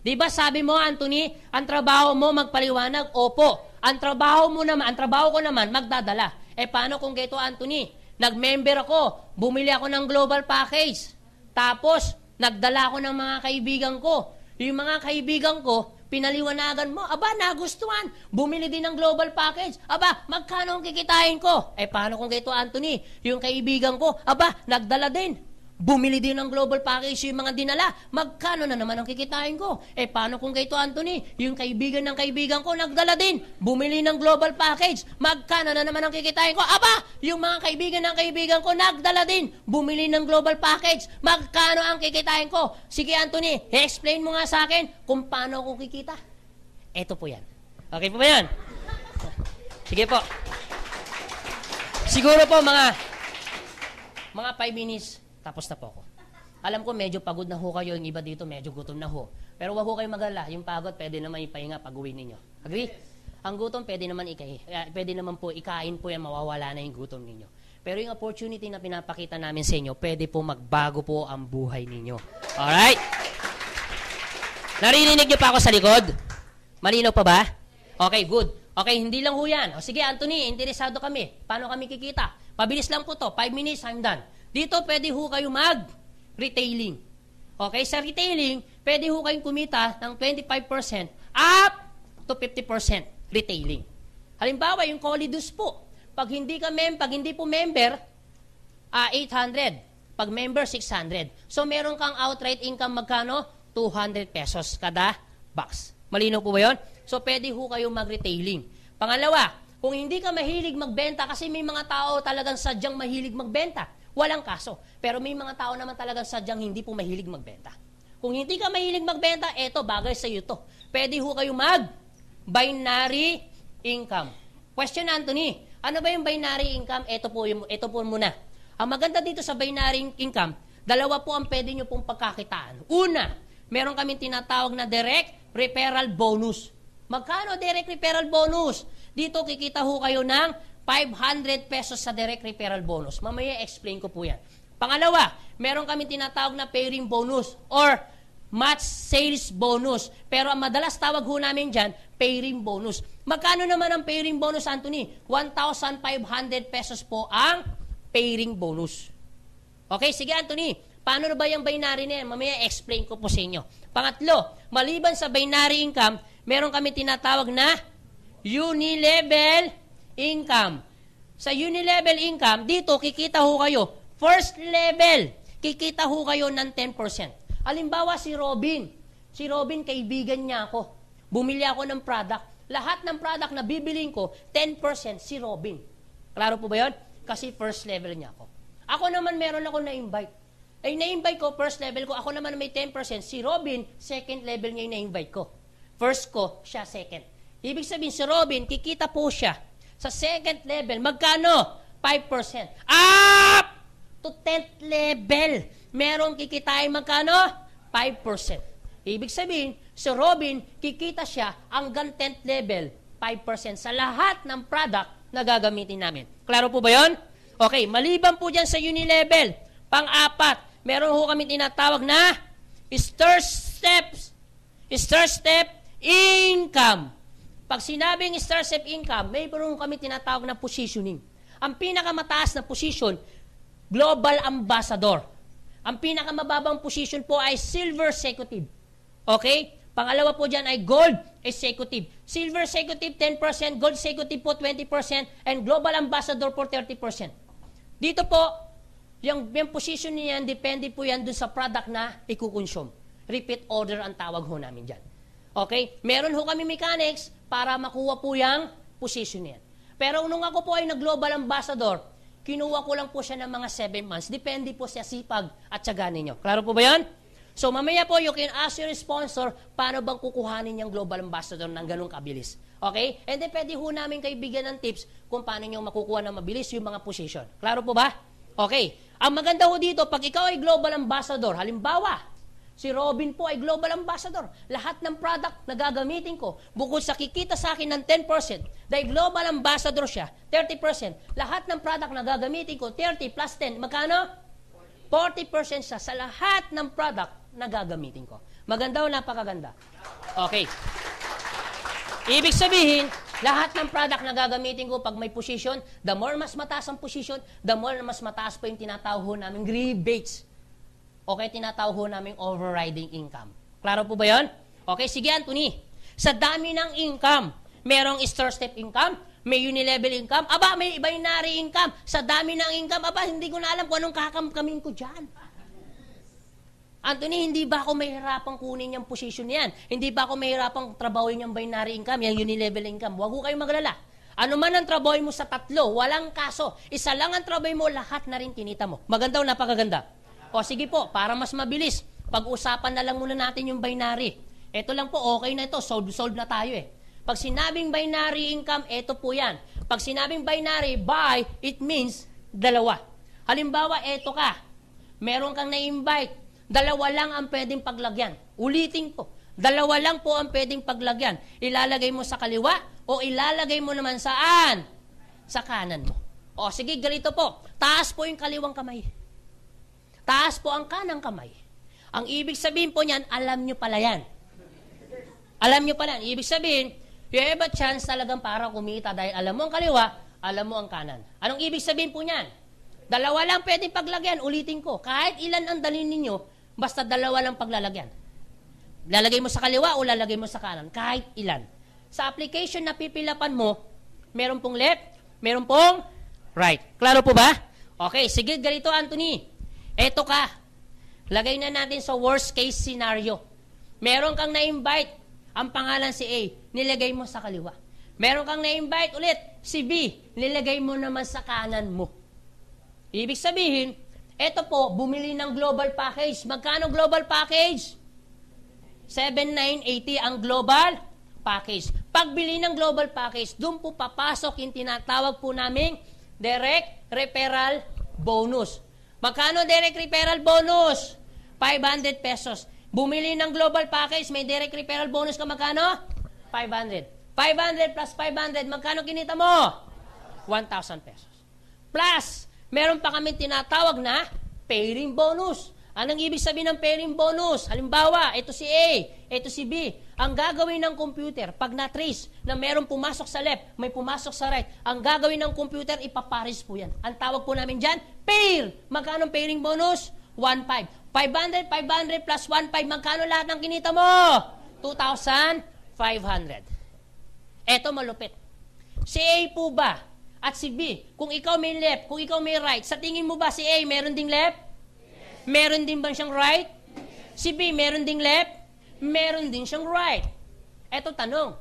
di ba sabi mo, Anthony, ang trabaho mo magpaliwanag? Opo. Ang trabaho ko naman magdadala. Paano kung ganito, Anthony? Nag-member ako, bumili ako ng global package. Tapos, nagdala ako ng mga kaibigan ko. Yung mga kaibigan ko, pinaliwanagan mo, aba, nagustuhan. Bumili din ng global package. Aba, magkano ang kikitain ko? Paano kung ganito, Anthony? Yung kaibigan ko, aba, nagdala din. Bumili din ng global package yung mga dinala. Magkano na naman ang kikitain ko? Paano kung ganito, Anthony? Yung kaibigan ng kaibigan ko, nagdala din. Bumili ng global package. Magkano na naman ang kikitain ko? Aba, yung mga kaibigan ng kaibigan ko, nagdala din. Bumili ng global package. Magkano ang kikitain ko? Sige, Anthony, explain mo nga sa akin kung paano ako kikita. Eto po yan. Okay po ba yan? Sige po. Siguro po mga 5 minutes, tapos na po ako. Alam ko medyo pagod na ho kayo, yung iba dito medyo gutom na ho. Pero wag ho kayong mag-alala, yung pagod pwede naman ipahinga pag-uwi ninyo. Agree? Ang gutom pwede naman po ikain po yan, mawawala na yung gutom ninyo. Pero yung opportunity na pinapakita namin sa inyo, pwede po magbago po ang buhay ninyo. Alright? Naririnig niyo pa ako sa likod? Malinaw pa ba? Okay, good. Okay, hindi lang ho yan. O sige, Anthony, interesado kami. Paano kami kikita? Pabilis lang po to. 5 minutes, I'm done. Dito, pwede ho kayo mag-retailing. Okay, sa retailing, pwede ho kayong kumita ng 25% up to 50% retailing. Halimbawa, yung Colidus po. Pag hindi po member, 800. Pag member, 600. So, meron kang outright income magkano? 200 pesos kada box. Malinaw po ba yun? So, pwede ho kayo mag-retailing. Pangalawa, kung hindi ka mahilig magbenta, kasi may mga tao talagang sadyang mahilig magbenta, walang kaso. Pero may mga tao naman talagang sadyang hindi po mahilig magbenta. Kung hindi ka mahilig magbenta, eto, bagay sa iyo to. Pwede ho kayo mag-binary income. Question, Anthony, ano ba yung binary income? Ito po muna. Ang maganda dito sa binary income, dalawa po ang pwede nyo pong pagkakitaan. Una, meron kaming tinatawag na direct referral bonus. Magkano direct referral bonus? Dito kikita ho kayo ng 500 pesos sa direct referral bonus. Mamaya explain ko po yan. Pangalawa, meron kami tinatawag na pairing bonus or match sales bonus. Pero ang madalas tawag ho namin dyan, pairing bonus. Magkano naman ang pairing bonus, Anthony? 1,500 pesos po ang pairing bonus. Okay, sige Anthony. Paano na ba yung binary na yan? Mamaya explain ko po sa inyo. Pangatlo, maliban sa binary income, meron kami tinatawag na unilevel income. Sa unilevel income, dito kikita ho kayo. First level, kikita ho kayo ng 10%. Halimbawa si Robin. Si Robin, kaibigan niya ako. Bumili ako ng product. Lahat ng product na bibiling ko, 10% si Robin. Klaro po ba yun? Kasi first level niya ako. Ako naman meron ako na-invite. Na-invite ko, first level ko. Ako naman may 10%. Si Robin, second level niya yung na-invite ko. First ko, siya second. Ibig sabihin, si Robin, kikita po siya sa second level, magkano? 5%. Up to 10th level, merong kikitain magkano? 5%. Ibig sabihin, si Robin, kikita siya hanggang 10th level, 5% sa lahat ng product na gagamitin namin. Klaro po ba yun? Okay, maliban po dyan sa unilevel. Pang-apat, meron ho kami tinatawag na Star Step Income. Pag sinabing star step income, may parang kami tinatawag na positioning. Ang pinakamataas na position, global ambassador. Ang pinakamababang position po ay silver executive. Okay? Pangalawa po dyan ay gold executive. Silver executive 10%, gold executive po 20%, and global ambassador po 30%. Dito po, yung position niyan, depende po yan dun sa product na ikukonsume. Repeat order ang tawag ho namin dyan. Okay? Meron ho kami mechanics para makuha po yung position yan. Pero nung ako po ay nag-global ambassador, kinuha ko lang po siya ng mga 7 months. Depende po sa sipag at tiyaga ninyo. Klaro po ba yan? So mamaya po, you can ask your sponsor, paano bang kukuhanin yung global ambassador ng ganung kabilis. Okay? And then pwede ho namin kayo bigyan ng tips kung paano nyo makukuha ng mabilis yung mga position. Klaro po ba? Okay. Ang maganda ho dito, pag ikaw ay global ambassador, halimbawa, si Robin po ay global ambassador. Lahat ng product na gagamitin ko, bukod sa kikita sa akin ng 10%, dahil global ambassador siya, 30%. Lahat ng product na gagamitin ko, 30 plus 10, magkano? 40% siya sa lahat ng product na gagamitin ko. Maganda o napakaganda? Okay. Ibig sabihin, lahat ng product na gagamitin ko pag may position, the more mas mataas ang position, the more mas mataas pa yung tinatawag ho namin rebates. Okay, tinatawag ho namin overriding income. Klaro po ba yun? Okay, sige Anthony. Sa dami ng income, merong stair-step income, may unilevel income, aba, may binary income. Sa dami ng income, aba, hindi ko na alam kung anong kakamkamin ko dyan. Anthony, hindi ba ako mahirapang kunin yung position yan? Hindi ba ako mahirapang trabahoin yung binary income, yung unilevel income? Huwag ko kayong maglala. Ano man ang trabaho mo sa tatlo, walang kaso. Isa lang ang trabaho mo, lahat na rin kinita mo. Maganda o napakaganda? O sige po, para mas mabilis, pag-usapan na lang muna natin yung binary. Ito lang po, okay na ito, solve na tayo eh. Pag sinabing binary income, ito po yan. Pag sinabing binary, by, it means dalawa. Halimbawa, ito ka, meron kang na-invite, dalawa lang ang pwedeng paglagyan. Ulitin ko, dalawa lang po ang pwedeng paglagyan. Ilalagay mo sa kaliwa o ilalagay mo naman saan? Sa kanan mo. O sige, ganito po, taas po yung kaliwang kamay. Taas po ang kanang kamay. Ang ibig sabihin po niyan, alam nyo pala yan. Alam nyo pala yan. Ibig sabihin, you have a chance talagang para kumita dahil alam mo ang kaliwa, alam mo ang kanan. Anong ibig sabihin po niyan? Dalawa lang pwedeng paglagyan. Ulitin ko, kahit ilan ang dalhin ninyo, basta dalawa lang paglalagyan. Lalagay mo sa kaliwa o lalagay mo sa kanan. Kahit ilan. Sa application na pipilapan mo, meron pong left, meron pong right. Klaro po ba? Okay, sige, ganito Anthony. Eto ka, lagay na natin sa worst case scenario. Meron kang na-invite, ang pangalan si A, nilagay mo sa kaliwa. Meron kang na-invite ulit, si B, nilagay mo naman sa kanan mo. Ibig sabihin, eto po, bumili ng global package. Magkano global package? 7,980 ang global package. Pagbili ng global package, doon po papasok yung tinatawag po naming direct referral bonus. Magkano direct referral bonus? 500 pesos. Bumili ng global package, may direct referral bonus ka magkano? 500. 500 plus 500, magkano kinita mo? 1,000 pesos. Plus, meron pa kami tinatawag na pairing bonus. Anong ibig sabihin ng pairing bonus? Halimbawa, ito si A, ito si B. Ang gagawin ng computer, pag na-trace na meron pumasok sa left, may pumasok sa right, ang gagawin ng computer, ipaparis po yan. Ang tawag po namin dyan, pair. Magkano pairing bonus? 1,500. 500 plus 1,500, magkano lahat ng kinita mo? 2,500. Eto malupit. Si A po ba? At si B, kung ikaw may left, kung ikaw may right, sa tingin mo ba si A meron ding left? Yes. Meron din ba siyang right? Yes. Si B meron ding left? Meron din siyang right. Eto tanong,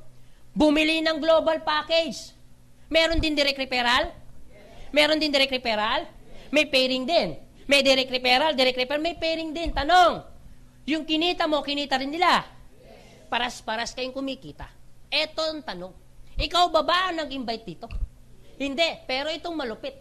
bumili ng global package, meron din direct referral? Yes. Meron din direct referral? Yes. May pairing din. May direct referral, may pairing din. Tanong, yung kinita mo, kinita rin nila? Yes. Paras-paras kayong kumikita. Eto ang tanong, ikaw ba ang nag-invite dito? Hindi, pero itong malupit.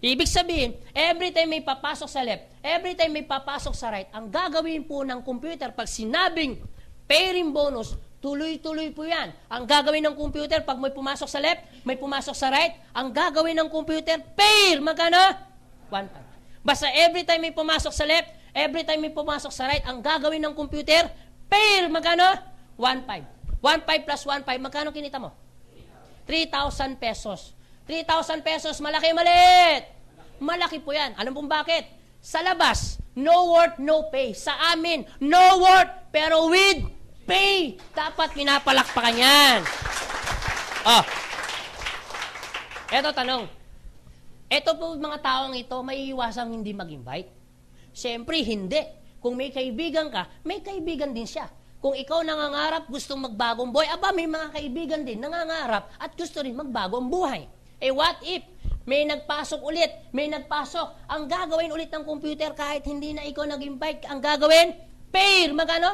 Ibig sabihin, every time may papasok sa left, every time may papasok sa right, ang gagawin po ng computer, pag sinabing pairing bonus, tuloy-tuloy po yan. Ang gagawin ng computer, pag may pumasok sa left, may pumasok sa right, ang gagawin ng computer, pair! Magkano? 1,500. Basta every time may pumasok sa left, every time may pumasok sa right, ang gagawin ng computer, pair! Magkano? 1,500. 1,500 plus 1,500, magkano kinita mo? 3,000 pesos. 3,000 pesos, malaki maliit. Malaki po yan. Alam po bakit? Sa labas, no work, no pay. Sa amin, no work, pero with pay. Dapat pinapalakpakan yan. Oh. Eto tanong. Eto po mga taong ito, may iwasang hindi mag-invite? Siyempre, hindi. Kung may kaibigan ka, may kaibigan din siya. Kung ikaw nangangarap, gustong magbagong buhay, aba, may mga kaibigan din nangangarap at gusto rin magbagong buhay. What if may nagpasok ulit, may nagpasok, ang gagawin ulit ng computer kahit hindi na ikaw nag-invite, ang gagawin, pair, magano?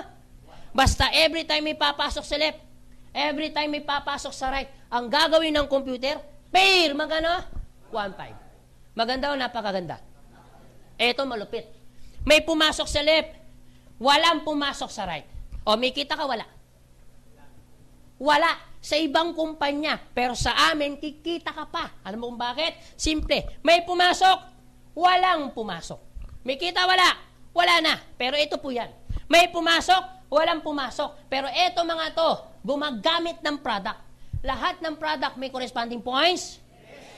Basta every time may papasok sa left, every time may papasok sa right, ang gagawin ng computer, pair, magano? 1-5. Maganda o napakaganda? Eto malupit. May pumasok sa left, walang pumasok sa right. O may kita ka, wala? Wala. Sa ibang kumpanya. Pero sa amin, kikita ka pa. Alam mo kung bakit? Simple. May pumasok, walang pumasok. May kita, wala? Wala na. Pero ito po yan. May pumasok, walang pumasok. Pero ito mga to, gumagamit ng product. Lahat ng product may corresponding points.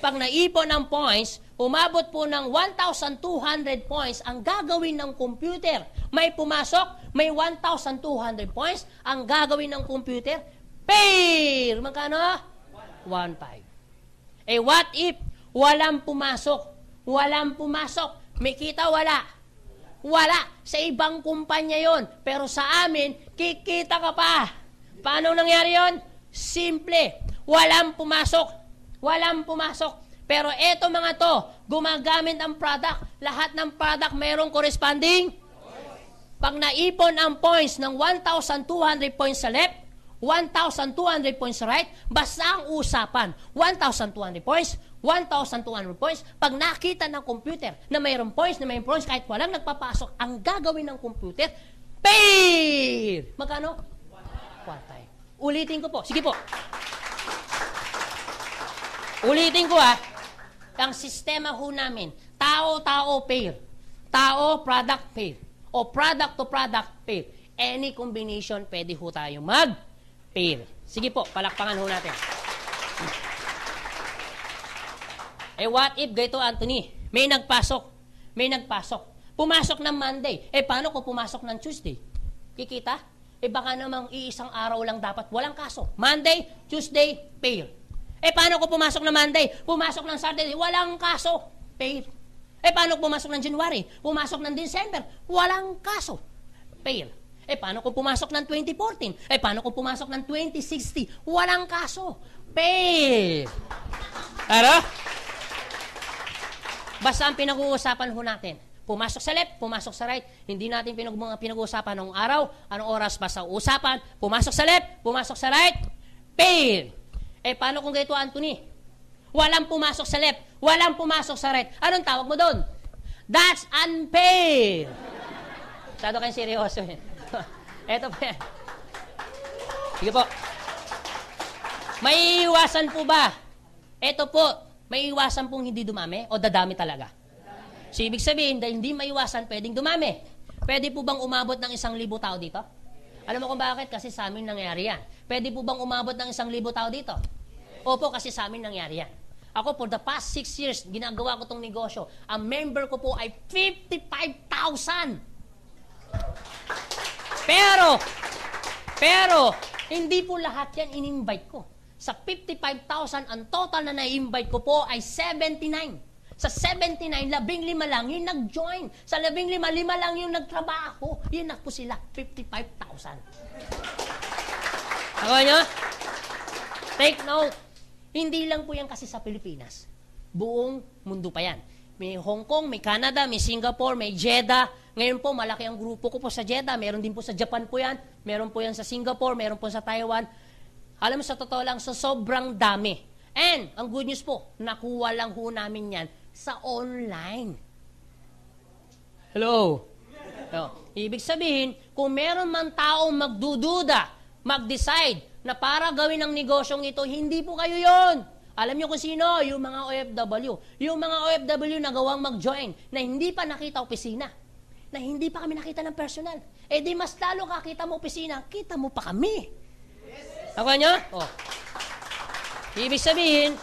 Pag naipon ng points, umabot po ng 1,200 points ang gagawin ng computer. May pumasok, may 1,200 points ang gagawin ng computer. Pair! Magkano? 1-5. What if walang pumasok? Walang pumasok. May kita, wala? Wala. Sa ibang kumpanya yon. Pero sa amin, kikita ka pa. Paano nangyari yon? Simple. Walang pumasok. Walang pumasok. Pero eto mga to, gumagamit ang product. Lahat ng product mayroong corresponding. Pag naipon ang points ng 1,200 points sa left, 1,200 points sa right, basta ang usapan, 1,200 points, 1,200 points. Pag nakita ng computer na mayroong points, kahit walang nagpapasok, ang gagawin ng computer, pair! Magkano? 1-5. Ulitin ko po. Sige po. Ulitin ko ang sistema ho namin, tao-tao pair, tao-product pair, o product-to-product pair. Any combination, pwede ho tayo mag-pair. Sige po, palakpangan ho natin. What if, ganito Anthony, may nagpasok. Pumasok ng Monday. Paano kung pumasok ng Tuesday? Kikita? Baka namang iisang araw lang dapat, walang kaso. Monday, Tuesday, pair. Paano kung pumasok ng Monday? Pumasok ng Saturday, walang kaso. Pair. Paano kung pumasok ng January? Pumasok ng December, walang kaso. Pair. Paano kung pumasok ng 2014? Paano kung pumasok ng 2060? Walang kaso. Pair. Ano? Basta ang pinag-uusapan ho natin, pumasok sa left, pumasok sa right, hindi natin pinag-uusapan ng araw, anong oras, basta usapan, pumasok sa left, pumasok sa right, pair. Paano kung ganito, Anthony? Walang pumasok sa left, walang pumasok sa right. Anong tawag mo doon? That's unfair. Masyado kayong seryoso. Eto po yan. Sige po. May iwasan po ba? Eto po, may iwasan pong hindi dumami o dadami talaga? So, ibig sabihin, dahil hindi maiwasan, pwedeng dumami. Pwede po bang umabot ng 1,000 tao dito? Alam mo kung bakit? Kasi sa amin nangyari yan. Pwede po bang umabot ng 1,000 tao dito? Opo, kasi sa amin nangyari yan. Ako, for the past 6 years, ginagawa ko itong negosyo. Ang member ko po ay 55,000. Pero, hindi po lahat yan in-invite ko. Sa 55,000, ang total na na-invite ko po ay 79. Sa 79, 15 lang yung nag-join. Sa 15, 5 lang yung nagtrabaho. Yun na po sila, 55,000. Ako nyo? Take note. Hindi lang po yan kasi sa Pilipinas. Buong mundo pa yan. May Hong Kong, may Canada, may Singapore, may Jeddah. Ngayon po, malaki ang grupo ko po sa Jeddah. Meron din po sa Japan po yan. Meron po yan sa Singapore, meron po sa Taiwan. Alam mo, sa totoo lang, sa sobrang dami. And, ang good news po, nakuha lang ho namin yan sa online. Hello? Ibig sabihin, kung meron man taong magdududa, mag-decide na para gawin ang negosyong ito, hindi po kayo yon. Alam niyo kung sino? Yung mga OFW. Yung mga OFW na gawang mag-join, na hindi pa nakita opisina, na hindi pa kami nakita ng personal. Di mas lalo kakita mo opisina, kita mo pa kami. Ako nyo? Ibig sabihin,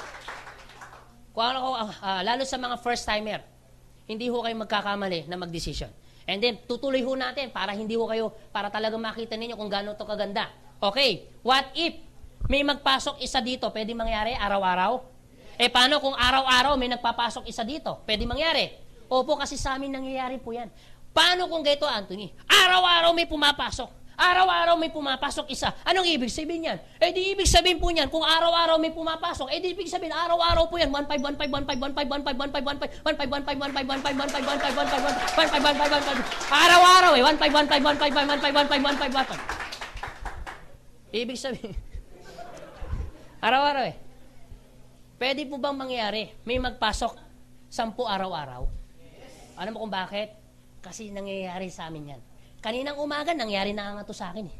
lalo sa mga first-timer, hindi ho kayo magkakamali na mag-decision. And then, tutuloy ho natin para hindi ho kayo, para talagang makita ninyo kung gano'n ito kaganda. Okay, what if may magpasok isa dito? Pwede mangyari araw-araw? Paano kung araw-araw may nagpapasok isa dito? Pwede mangyari? Opo, kasi sa amin nangyayari po yan. Paano kung ganito, Anthony? Araw-araw may pumapasok. Araw-araw may pumapasok isa. Anong ibig sabihin yan? Eh di ibig sabihin po niyan, kung araw-araw may pumapasok, eh di ibig sabihin, araw-araw po yan, 1,515, 1,515, 1,515, 1,515, 1,515, 1,515, 1,515, 1,515, 1,515, 1,515, 1,515, 1,515, araw-araw eh, 1,515, 1,515, 1,515, 1,515. Ibig sabihin, araw-araw eh. Pwede po bang mangyari, may magpasok 10 araw-araw? Alam mo kung bakit? Kasi nangyayari sa amin yan. Kaninang umaga, nangyari na nga to sa akin eh.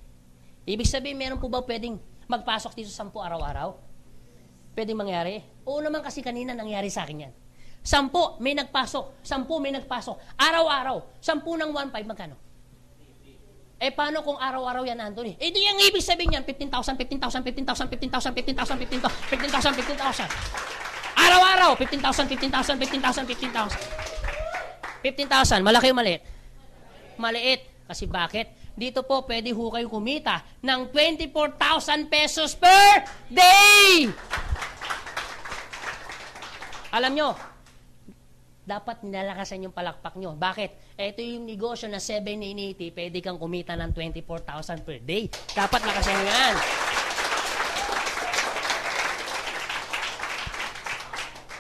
Ibig sabihin, meron po ba pwedeng magpasok dito 10 araw-araw? Pwedeng mangyari? Oo naman kasi kanina nangyari sa akin yan. 10, may nagpasok. 10, may nagpasok. Araw-araw. 10 ng 1,500, magkano? Eh, paano kung araw-araw yan, Anthony? Eh, di yung ibig sabihin yan, 15,000, 15,000, 15,000, 15,000, 15,000, 15,000, 15,000, 15,000. Araw-araw, 15,000, 15,000, 15,000, 15,000. 15,000, malaki o maliit? Maliit. Kasi bakit? Dito po, pwede ho kayo kumita ng 24,000 pesos per day! Alam nyo, dapat nilalakasan yung palakpak nyo. Bakit? Ito yung negosyo na 780, pwede kang kumita ng 24,000 per day. Dapat lakasan nyo yan.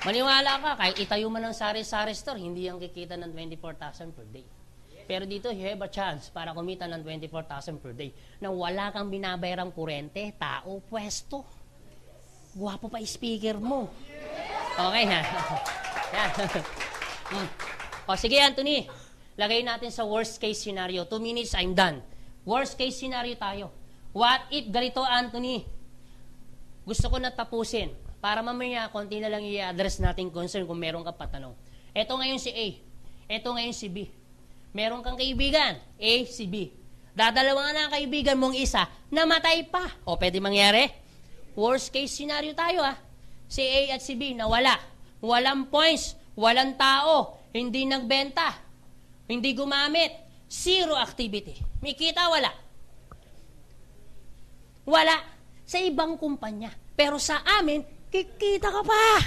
Maniwala ka, kahit itayo man ng sari-sari store, hindi yung kikita ng 24,000 per day. Pero dito, you have a chance para kumita ng 24,000 per day na wala kang binabayarang kurente, tao, pwesto. Guwapo pa speaker mo. Okay ha? Yan. O sige, Anthony. Lagay natin sa worst case scenario. 2 minutes, I'm done. Worst case scenario tayo. What if ganito, Anthony? Gusto ko na tapusin. Para mamaya, konti na lang i-address natin concern kung meron ka patanong. Ito ngayon si A. Ito ngayon si B. Meron kang kaibigan, A, si B. Dadalawa na ang kaibigan mong isa, namatay pa. O, pwede mangyari? Worst case scenario tayo, ha? Si A at si B, nawala. Walang points, walang tao, hindi nagbenta, hindi gumamit, zero activity. May kita, wala. Wala. Sa ibang kumpanya. Pero sa amin, kikita ka pa.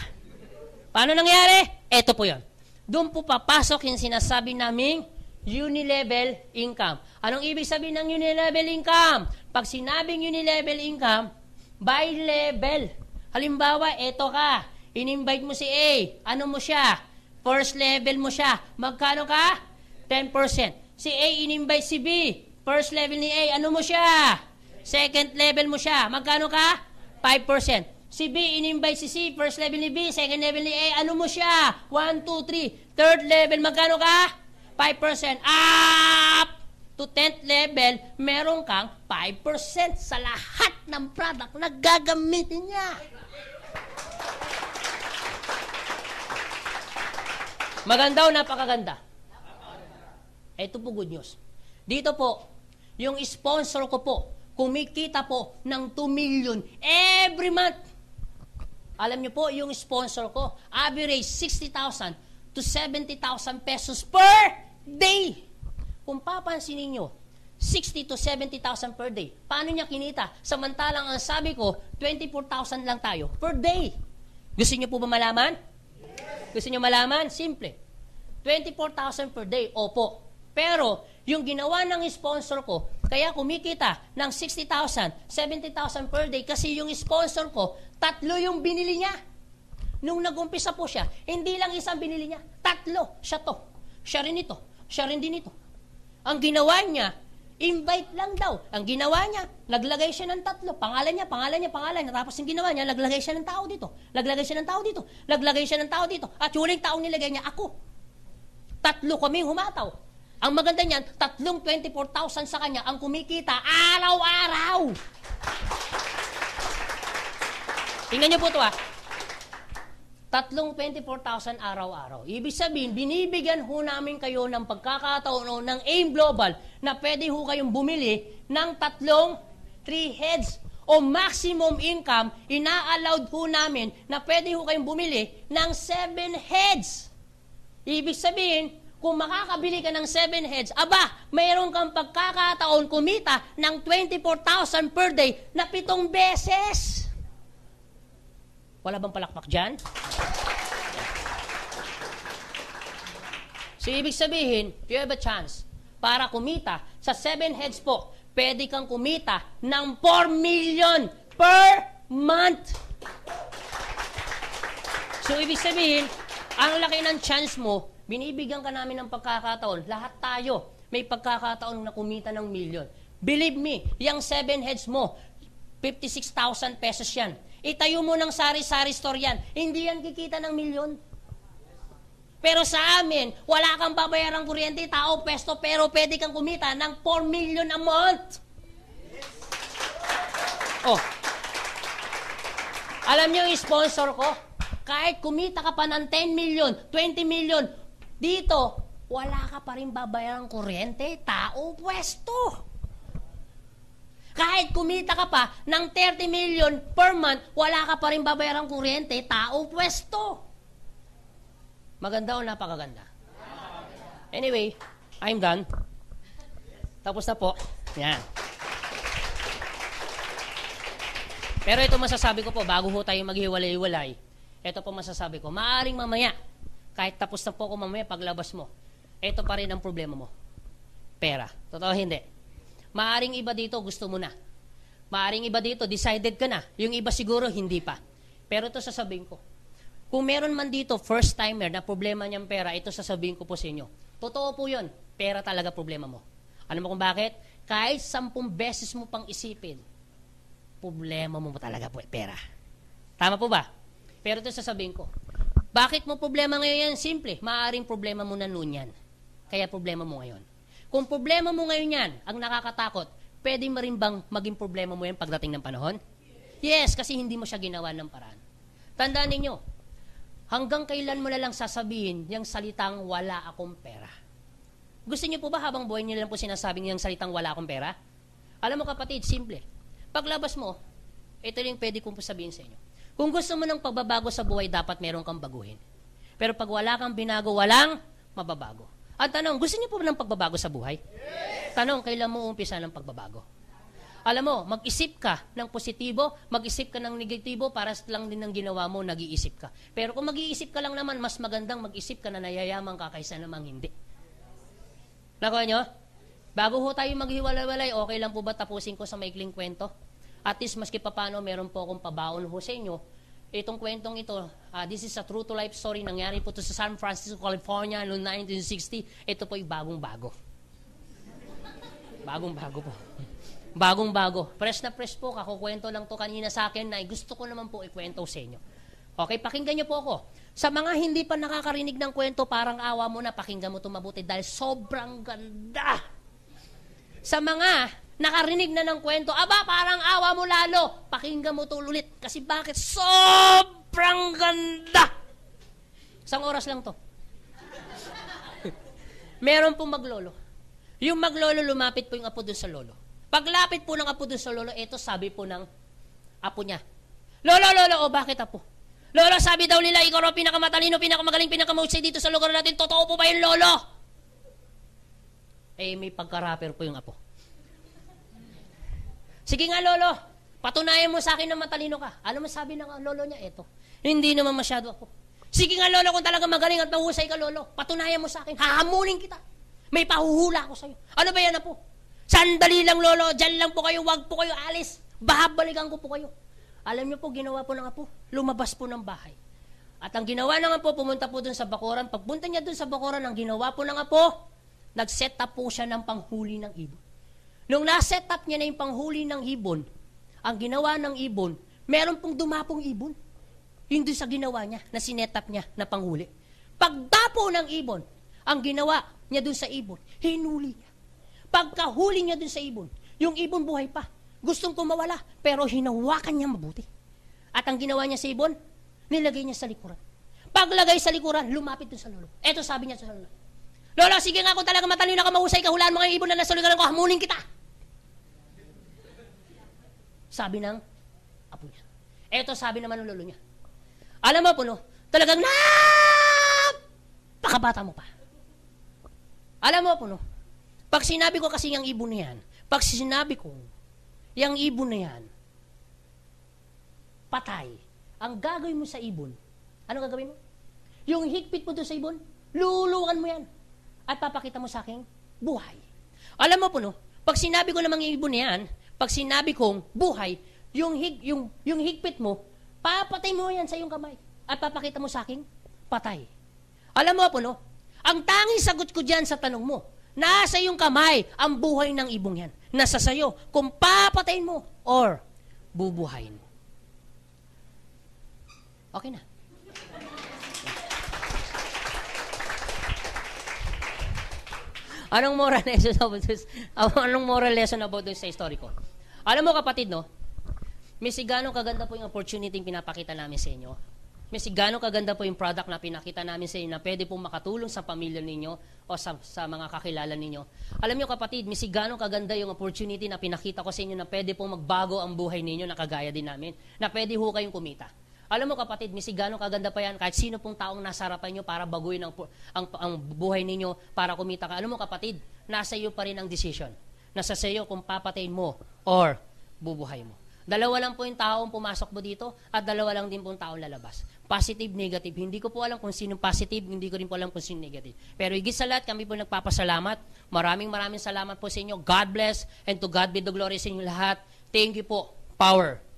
Paano nangyari? Ito po yun. Doon po papasok yung sinasabi naming unilevel income. Anong ibig sabihin ng unilevel income? Pag sinabing unilevel income, by level. Halimbawa, eto ka, in-invite mo si A, ano mo siya? First level mo siya. Magkano ka? 10%. Si A, in-invite si B, first level ni A, ano mo siya? Second level mo siya. Magkano ka? 5%. Si B, in-invite si C, first level ni B, second level ni A, ano mo siya? 1, 2, 3. Third level, magkano ka? 5%. Up to 10th level, meron kang 5% sa lahat ng product na gagamitin niya. Maganda o napakaganda? Ito po good news. Dito po, yung sponsor ko po, kumikita po ng 2 million every month. Alam niyo po, yung sponsor ko, average 60,000 to 70,000 pesos per day. Kung papansinin nyo, 60 to 70,000 per day. Paano niya kinita? Samantalang ang sabi ko, 24,000 lang tayo per day. Gusto niyo po ba malaman? Gusto niyo malaman? Simple. 24,000 per day, opo. Pero, yung ginawa ng sponsor ko, kaya kumikita ng 60,000, 70,000 per day kasi yung sponsor ko, 3 yung binili niya. Nung nag-umpisa po siya, hindi lang isang binili niya, 3. Siya to. Siya rin ito. Siya rin din ito. Ang ginawa niya, invite lang daw. Ang ginawa niya, naglagay siya ng 3. Pangalan niya. Tapos yung ginawa niya, naglagay siya ng tao dito. Naglagay siya ng tao dito. Naglagay siya ng tao dito. At yung uling taong nilagay niya, ako. 3 kaming humataw. Ang maganda niyan, 24,000 sa kanya ang kumikita araw-araw. Tingnan niyo po ito, 24,000 araw-araw. Ibig sabihin, binibigyan ho namin kayo ng pagkakataon ng AIM Global na pwede ho kayong bumili ng 3 heads o maximum income, ina-allowed ho namin na pwede ho kayong bumili ng 7 heads. Ibig sabihin, kung makakabili ka ng 7 heads, mayroon kang pagkakataon kumita ng 24,000 per day na 7 beses. Wala bang palakpak dyan? So, ibig sabihin, you have a chance para kumita sa 7 heads po, pwede kang kumita ng 4 million per month. So, ibig sabihin, ang laki ng chance mo, binibigyan ka namin ng pagkakataon. Lahat tayo may pagkakataon na kumita ng million. Believe me, yung 7 heads mo, 56,000 pesos yan. Itayo mo ng sari-sari store yan. Hindi yan kikita ng milyon. Pero sa amin, wala kang babayarang kuryente, tao, pesto, pero pwede kang kumita ng 4 million a month. Oh. Alam niyo yung sponsor ko? Kahit kumita ka pa ng 10 million, 20 million, dito, wala ka pa rin babayarang kuryente, tao, pwesto. Kahit kumita ka pa ng 30 million per month, wala ka pa rin babayarang kuryente, tao, pwesto. Maganda o napakaganda? Anyway, I'm done. Tapos na po. Yan. Pero ito masasabi ko po, bago ho tayo maghiwalay-hiwalay, ito po masasabi ko, maaaring mamaya, kahit tapos na po ako mamaya, paglabas mo, ito pa rin ang problema mo. Pera. Totoo hindi? Maaaring iba dito, gusto mo na. Maaaring iba dito, decided ka na. Yung iba siguro, hindi pa. Pero ito sasabihin ko, kung meron man dito, first timer na problema niyang pera, ito sasabihin ko po sa inyo. Totoo po yun. Pera talaga problema mo. Alam mo kung bakit? Kahit 10 beses mo pang isipin, problema mo talaga po pera. Tama po ba? Pero ito sasabihin ko. Bakit mo problema ngayon yan? Simple. Maaaring problema mo na noon yan. Kaya problema mo ngayon. Kung problema mo ngayon yan, ang nakakatakot, pwede mo rin bang maging problema mo yan pagdating ng panahon? Yes, kasi hindi mo siya ginawa ng paraan. Tandaan ninyo, hanggang kailan mo na lang sasabihin yung salitang wala akong pera? Gusto niyo po ba habang buhay niyo lang po sinasabing yung salitang wala akong pera? Alam mo kapatid, simple. Paglabas mo, ito yung pwede kong sabihin sa inyo. Kung gusto mo ng pagbabago sa buhay, dapat meron kang baguhin. Pero pag wala kang binago, walang mababago. At tanong, gusto niyo po ba ng pagbabago sa buhay? Yes! Tanong, kailan mo umpisa ng pagbabago? Alam mo, mag-isip ka ng positibo, mag-isip ka ng negatibo, para lang din ng ginawa mo, nag-iisip ka. Pero kung mag-iisip ka lang naman, mas magandang mag-isip ka na nayayaman ka kaysa namang hindi. Nakuha nyo? Bago ho tayo maghiwalay-walay, okay lang po ba tapusin ko sa maikling kwento? At least, maski pa paano, meron po akong pabaon ho sa inyo. Itong kwentong ito, this is a true to life story. Nangyari po ito sa San Francisco, California, noong 1960. Ito po ay bagong-bago. Bagong-bago po. Bagong-bago. Fresh na fresh po. Kakukwento lang to kanina sa akin na gusto ko naman po ikwento sa inyo. Okay, pakinggan niyo po ako. Sa mga hindi pa nakakarinig ng kwento, parang awa mo na, pakinggan mo ito mabuti dahil sobrang ganda. Sa mga nakarinig na ng kwento, aba, parang awa mo lalo. Pakinggan mo ito ulit. Kasi bakit? Sobrang ganda. Isang oras lang to. Meron pong maglolo. Yung maglolo, lumapit po yung apo dun sa lolo. Paglapit po ng apo dun sa lolo, ito sabi po ng apo niya. Lolo, bakit apo? Lolo, sabi daw nila, ikaw raw pinakamatalino, pinakamagaling, pinakamahusay dito sa lugar natin. Totoo po ba yun, lolo? Eh, may pagka-rapper po yung apo. Sige nga, lolo, patunayan mo sa akin na matalino ka. Ano masabi ng lolo niya? Eto. Hindi naman masyado ako. Sige nga, lolo, kung talaga magaling at mahusay ka, lolo, patunayan mo sa akin. Hahamulin kita. May pahuhula ako sa'yo. Ano ba yan, apo? Sandali lang, lolo. Diyan lang po kayo. Wag po kayo alis. Bahabalikan ko po kayo. Alam niyo po, ginawa po ng apo. Lumabas po ng bahay. At ang ginawa ng apo, pumunta po dun sa bakuran. Pagpunta niya dun sa bakuran, ang ginawa po ng apo, nag-set up po siya ng panghuli ng ibon. Nung na-set up niya na yung panghuli ng ibon, ang ginawa ng ibon, meron pong dumapong ibon. Hindi sa ginawa niya, na sinet up niya na panghuli. Pagdapo ng ibon, ang ginawa niya dun sa ibon, hinuli niya. Pagkahuli niya dun sa ibon, yung ibon buhay pa. Gustong kumawala, pero hinawakan niya mabuti. At ang ginawa niya sa ibon, nilagay niya sa likuran. Paglagay sa likuran, lumapit dun sa lolo. Eto sabi niya sa lolo, lolo, sige nga kung talaga matalino ka, mahusay ka, hulaan mo nga yung ibon na nasa likuran ko, hamulin kita. Sabi ng apo niya. Eto sabi naman ng lolo niya. Alam mo po, no, talagang pakabata mo pa. Alam mo po, no, pag sinabi ko kasi yung ibon na yan, pag sinabi ko, yung ibon na yan, patay, ang gagawin mo sa ibon, ano gagawin mo? Yung higpit mo doon sa ibon, lulukan mo yan. At papakita mo sa akin, buhay. Alam mo po, no, Pag sinabi ko namang ibon na yan, pag sinabi kong buhay, yung higpit mo, papatay mo yan sa iyong kamay. At papakita mo sa akin, patay. Alam mo po, no? Ang tanging sagot ko dyan sa tanong mo, nasa iyong kamay ang buhay ng ibong yan. Nasa sayo kung papatayin mo or bubuhayin mo. Okay na. Anong moral lesson about this sa story ko? Alam mo kapatid, no? May sigano kaganda po yung opportunity yung pinapakita namin sa inyo. May sigano kaganda po yung product na pinakita namin sa inyo na pwede pong makatulong sa pamilya ninyo o sa mga kakilala ninyo. Alam niyo kapatid, may sigano kaganda yung opportunity na pinakita ko sa inyo na pwede pong magbago ang buhay ninyo na kagaya din namin. Na pwede ho kayong kumita. Alam mo kapatid, misigano kaganda pa yan kahit sino pong taong nasa harapan nyo para baguhin ang buhay ninyo para kumita ka. Alam mo kapatid, nasa iyo pa rin ang decision. Nasa sa iyo kung papatayin mo or bubuhay mo. Dalawa lang po yung taong pumasok mo dito at dalawa lang din po yung taong lalabas. Positive, negative. Hindi ko po alam kung sino positive, hindi ko rin po alam kung sino negative. Pero higit sa lahat, kami po nagpapasalamat. Maraming salamat po sa inyo. God bless and to God be the glory sa inyo lahat. Thank you po. Power.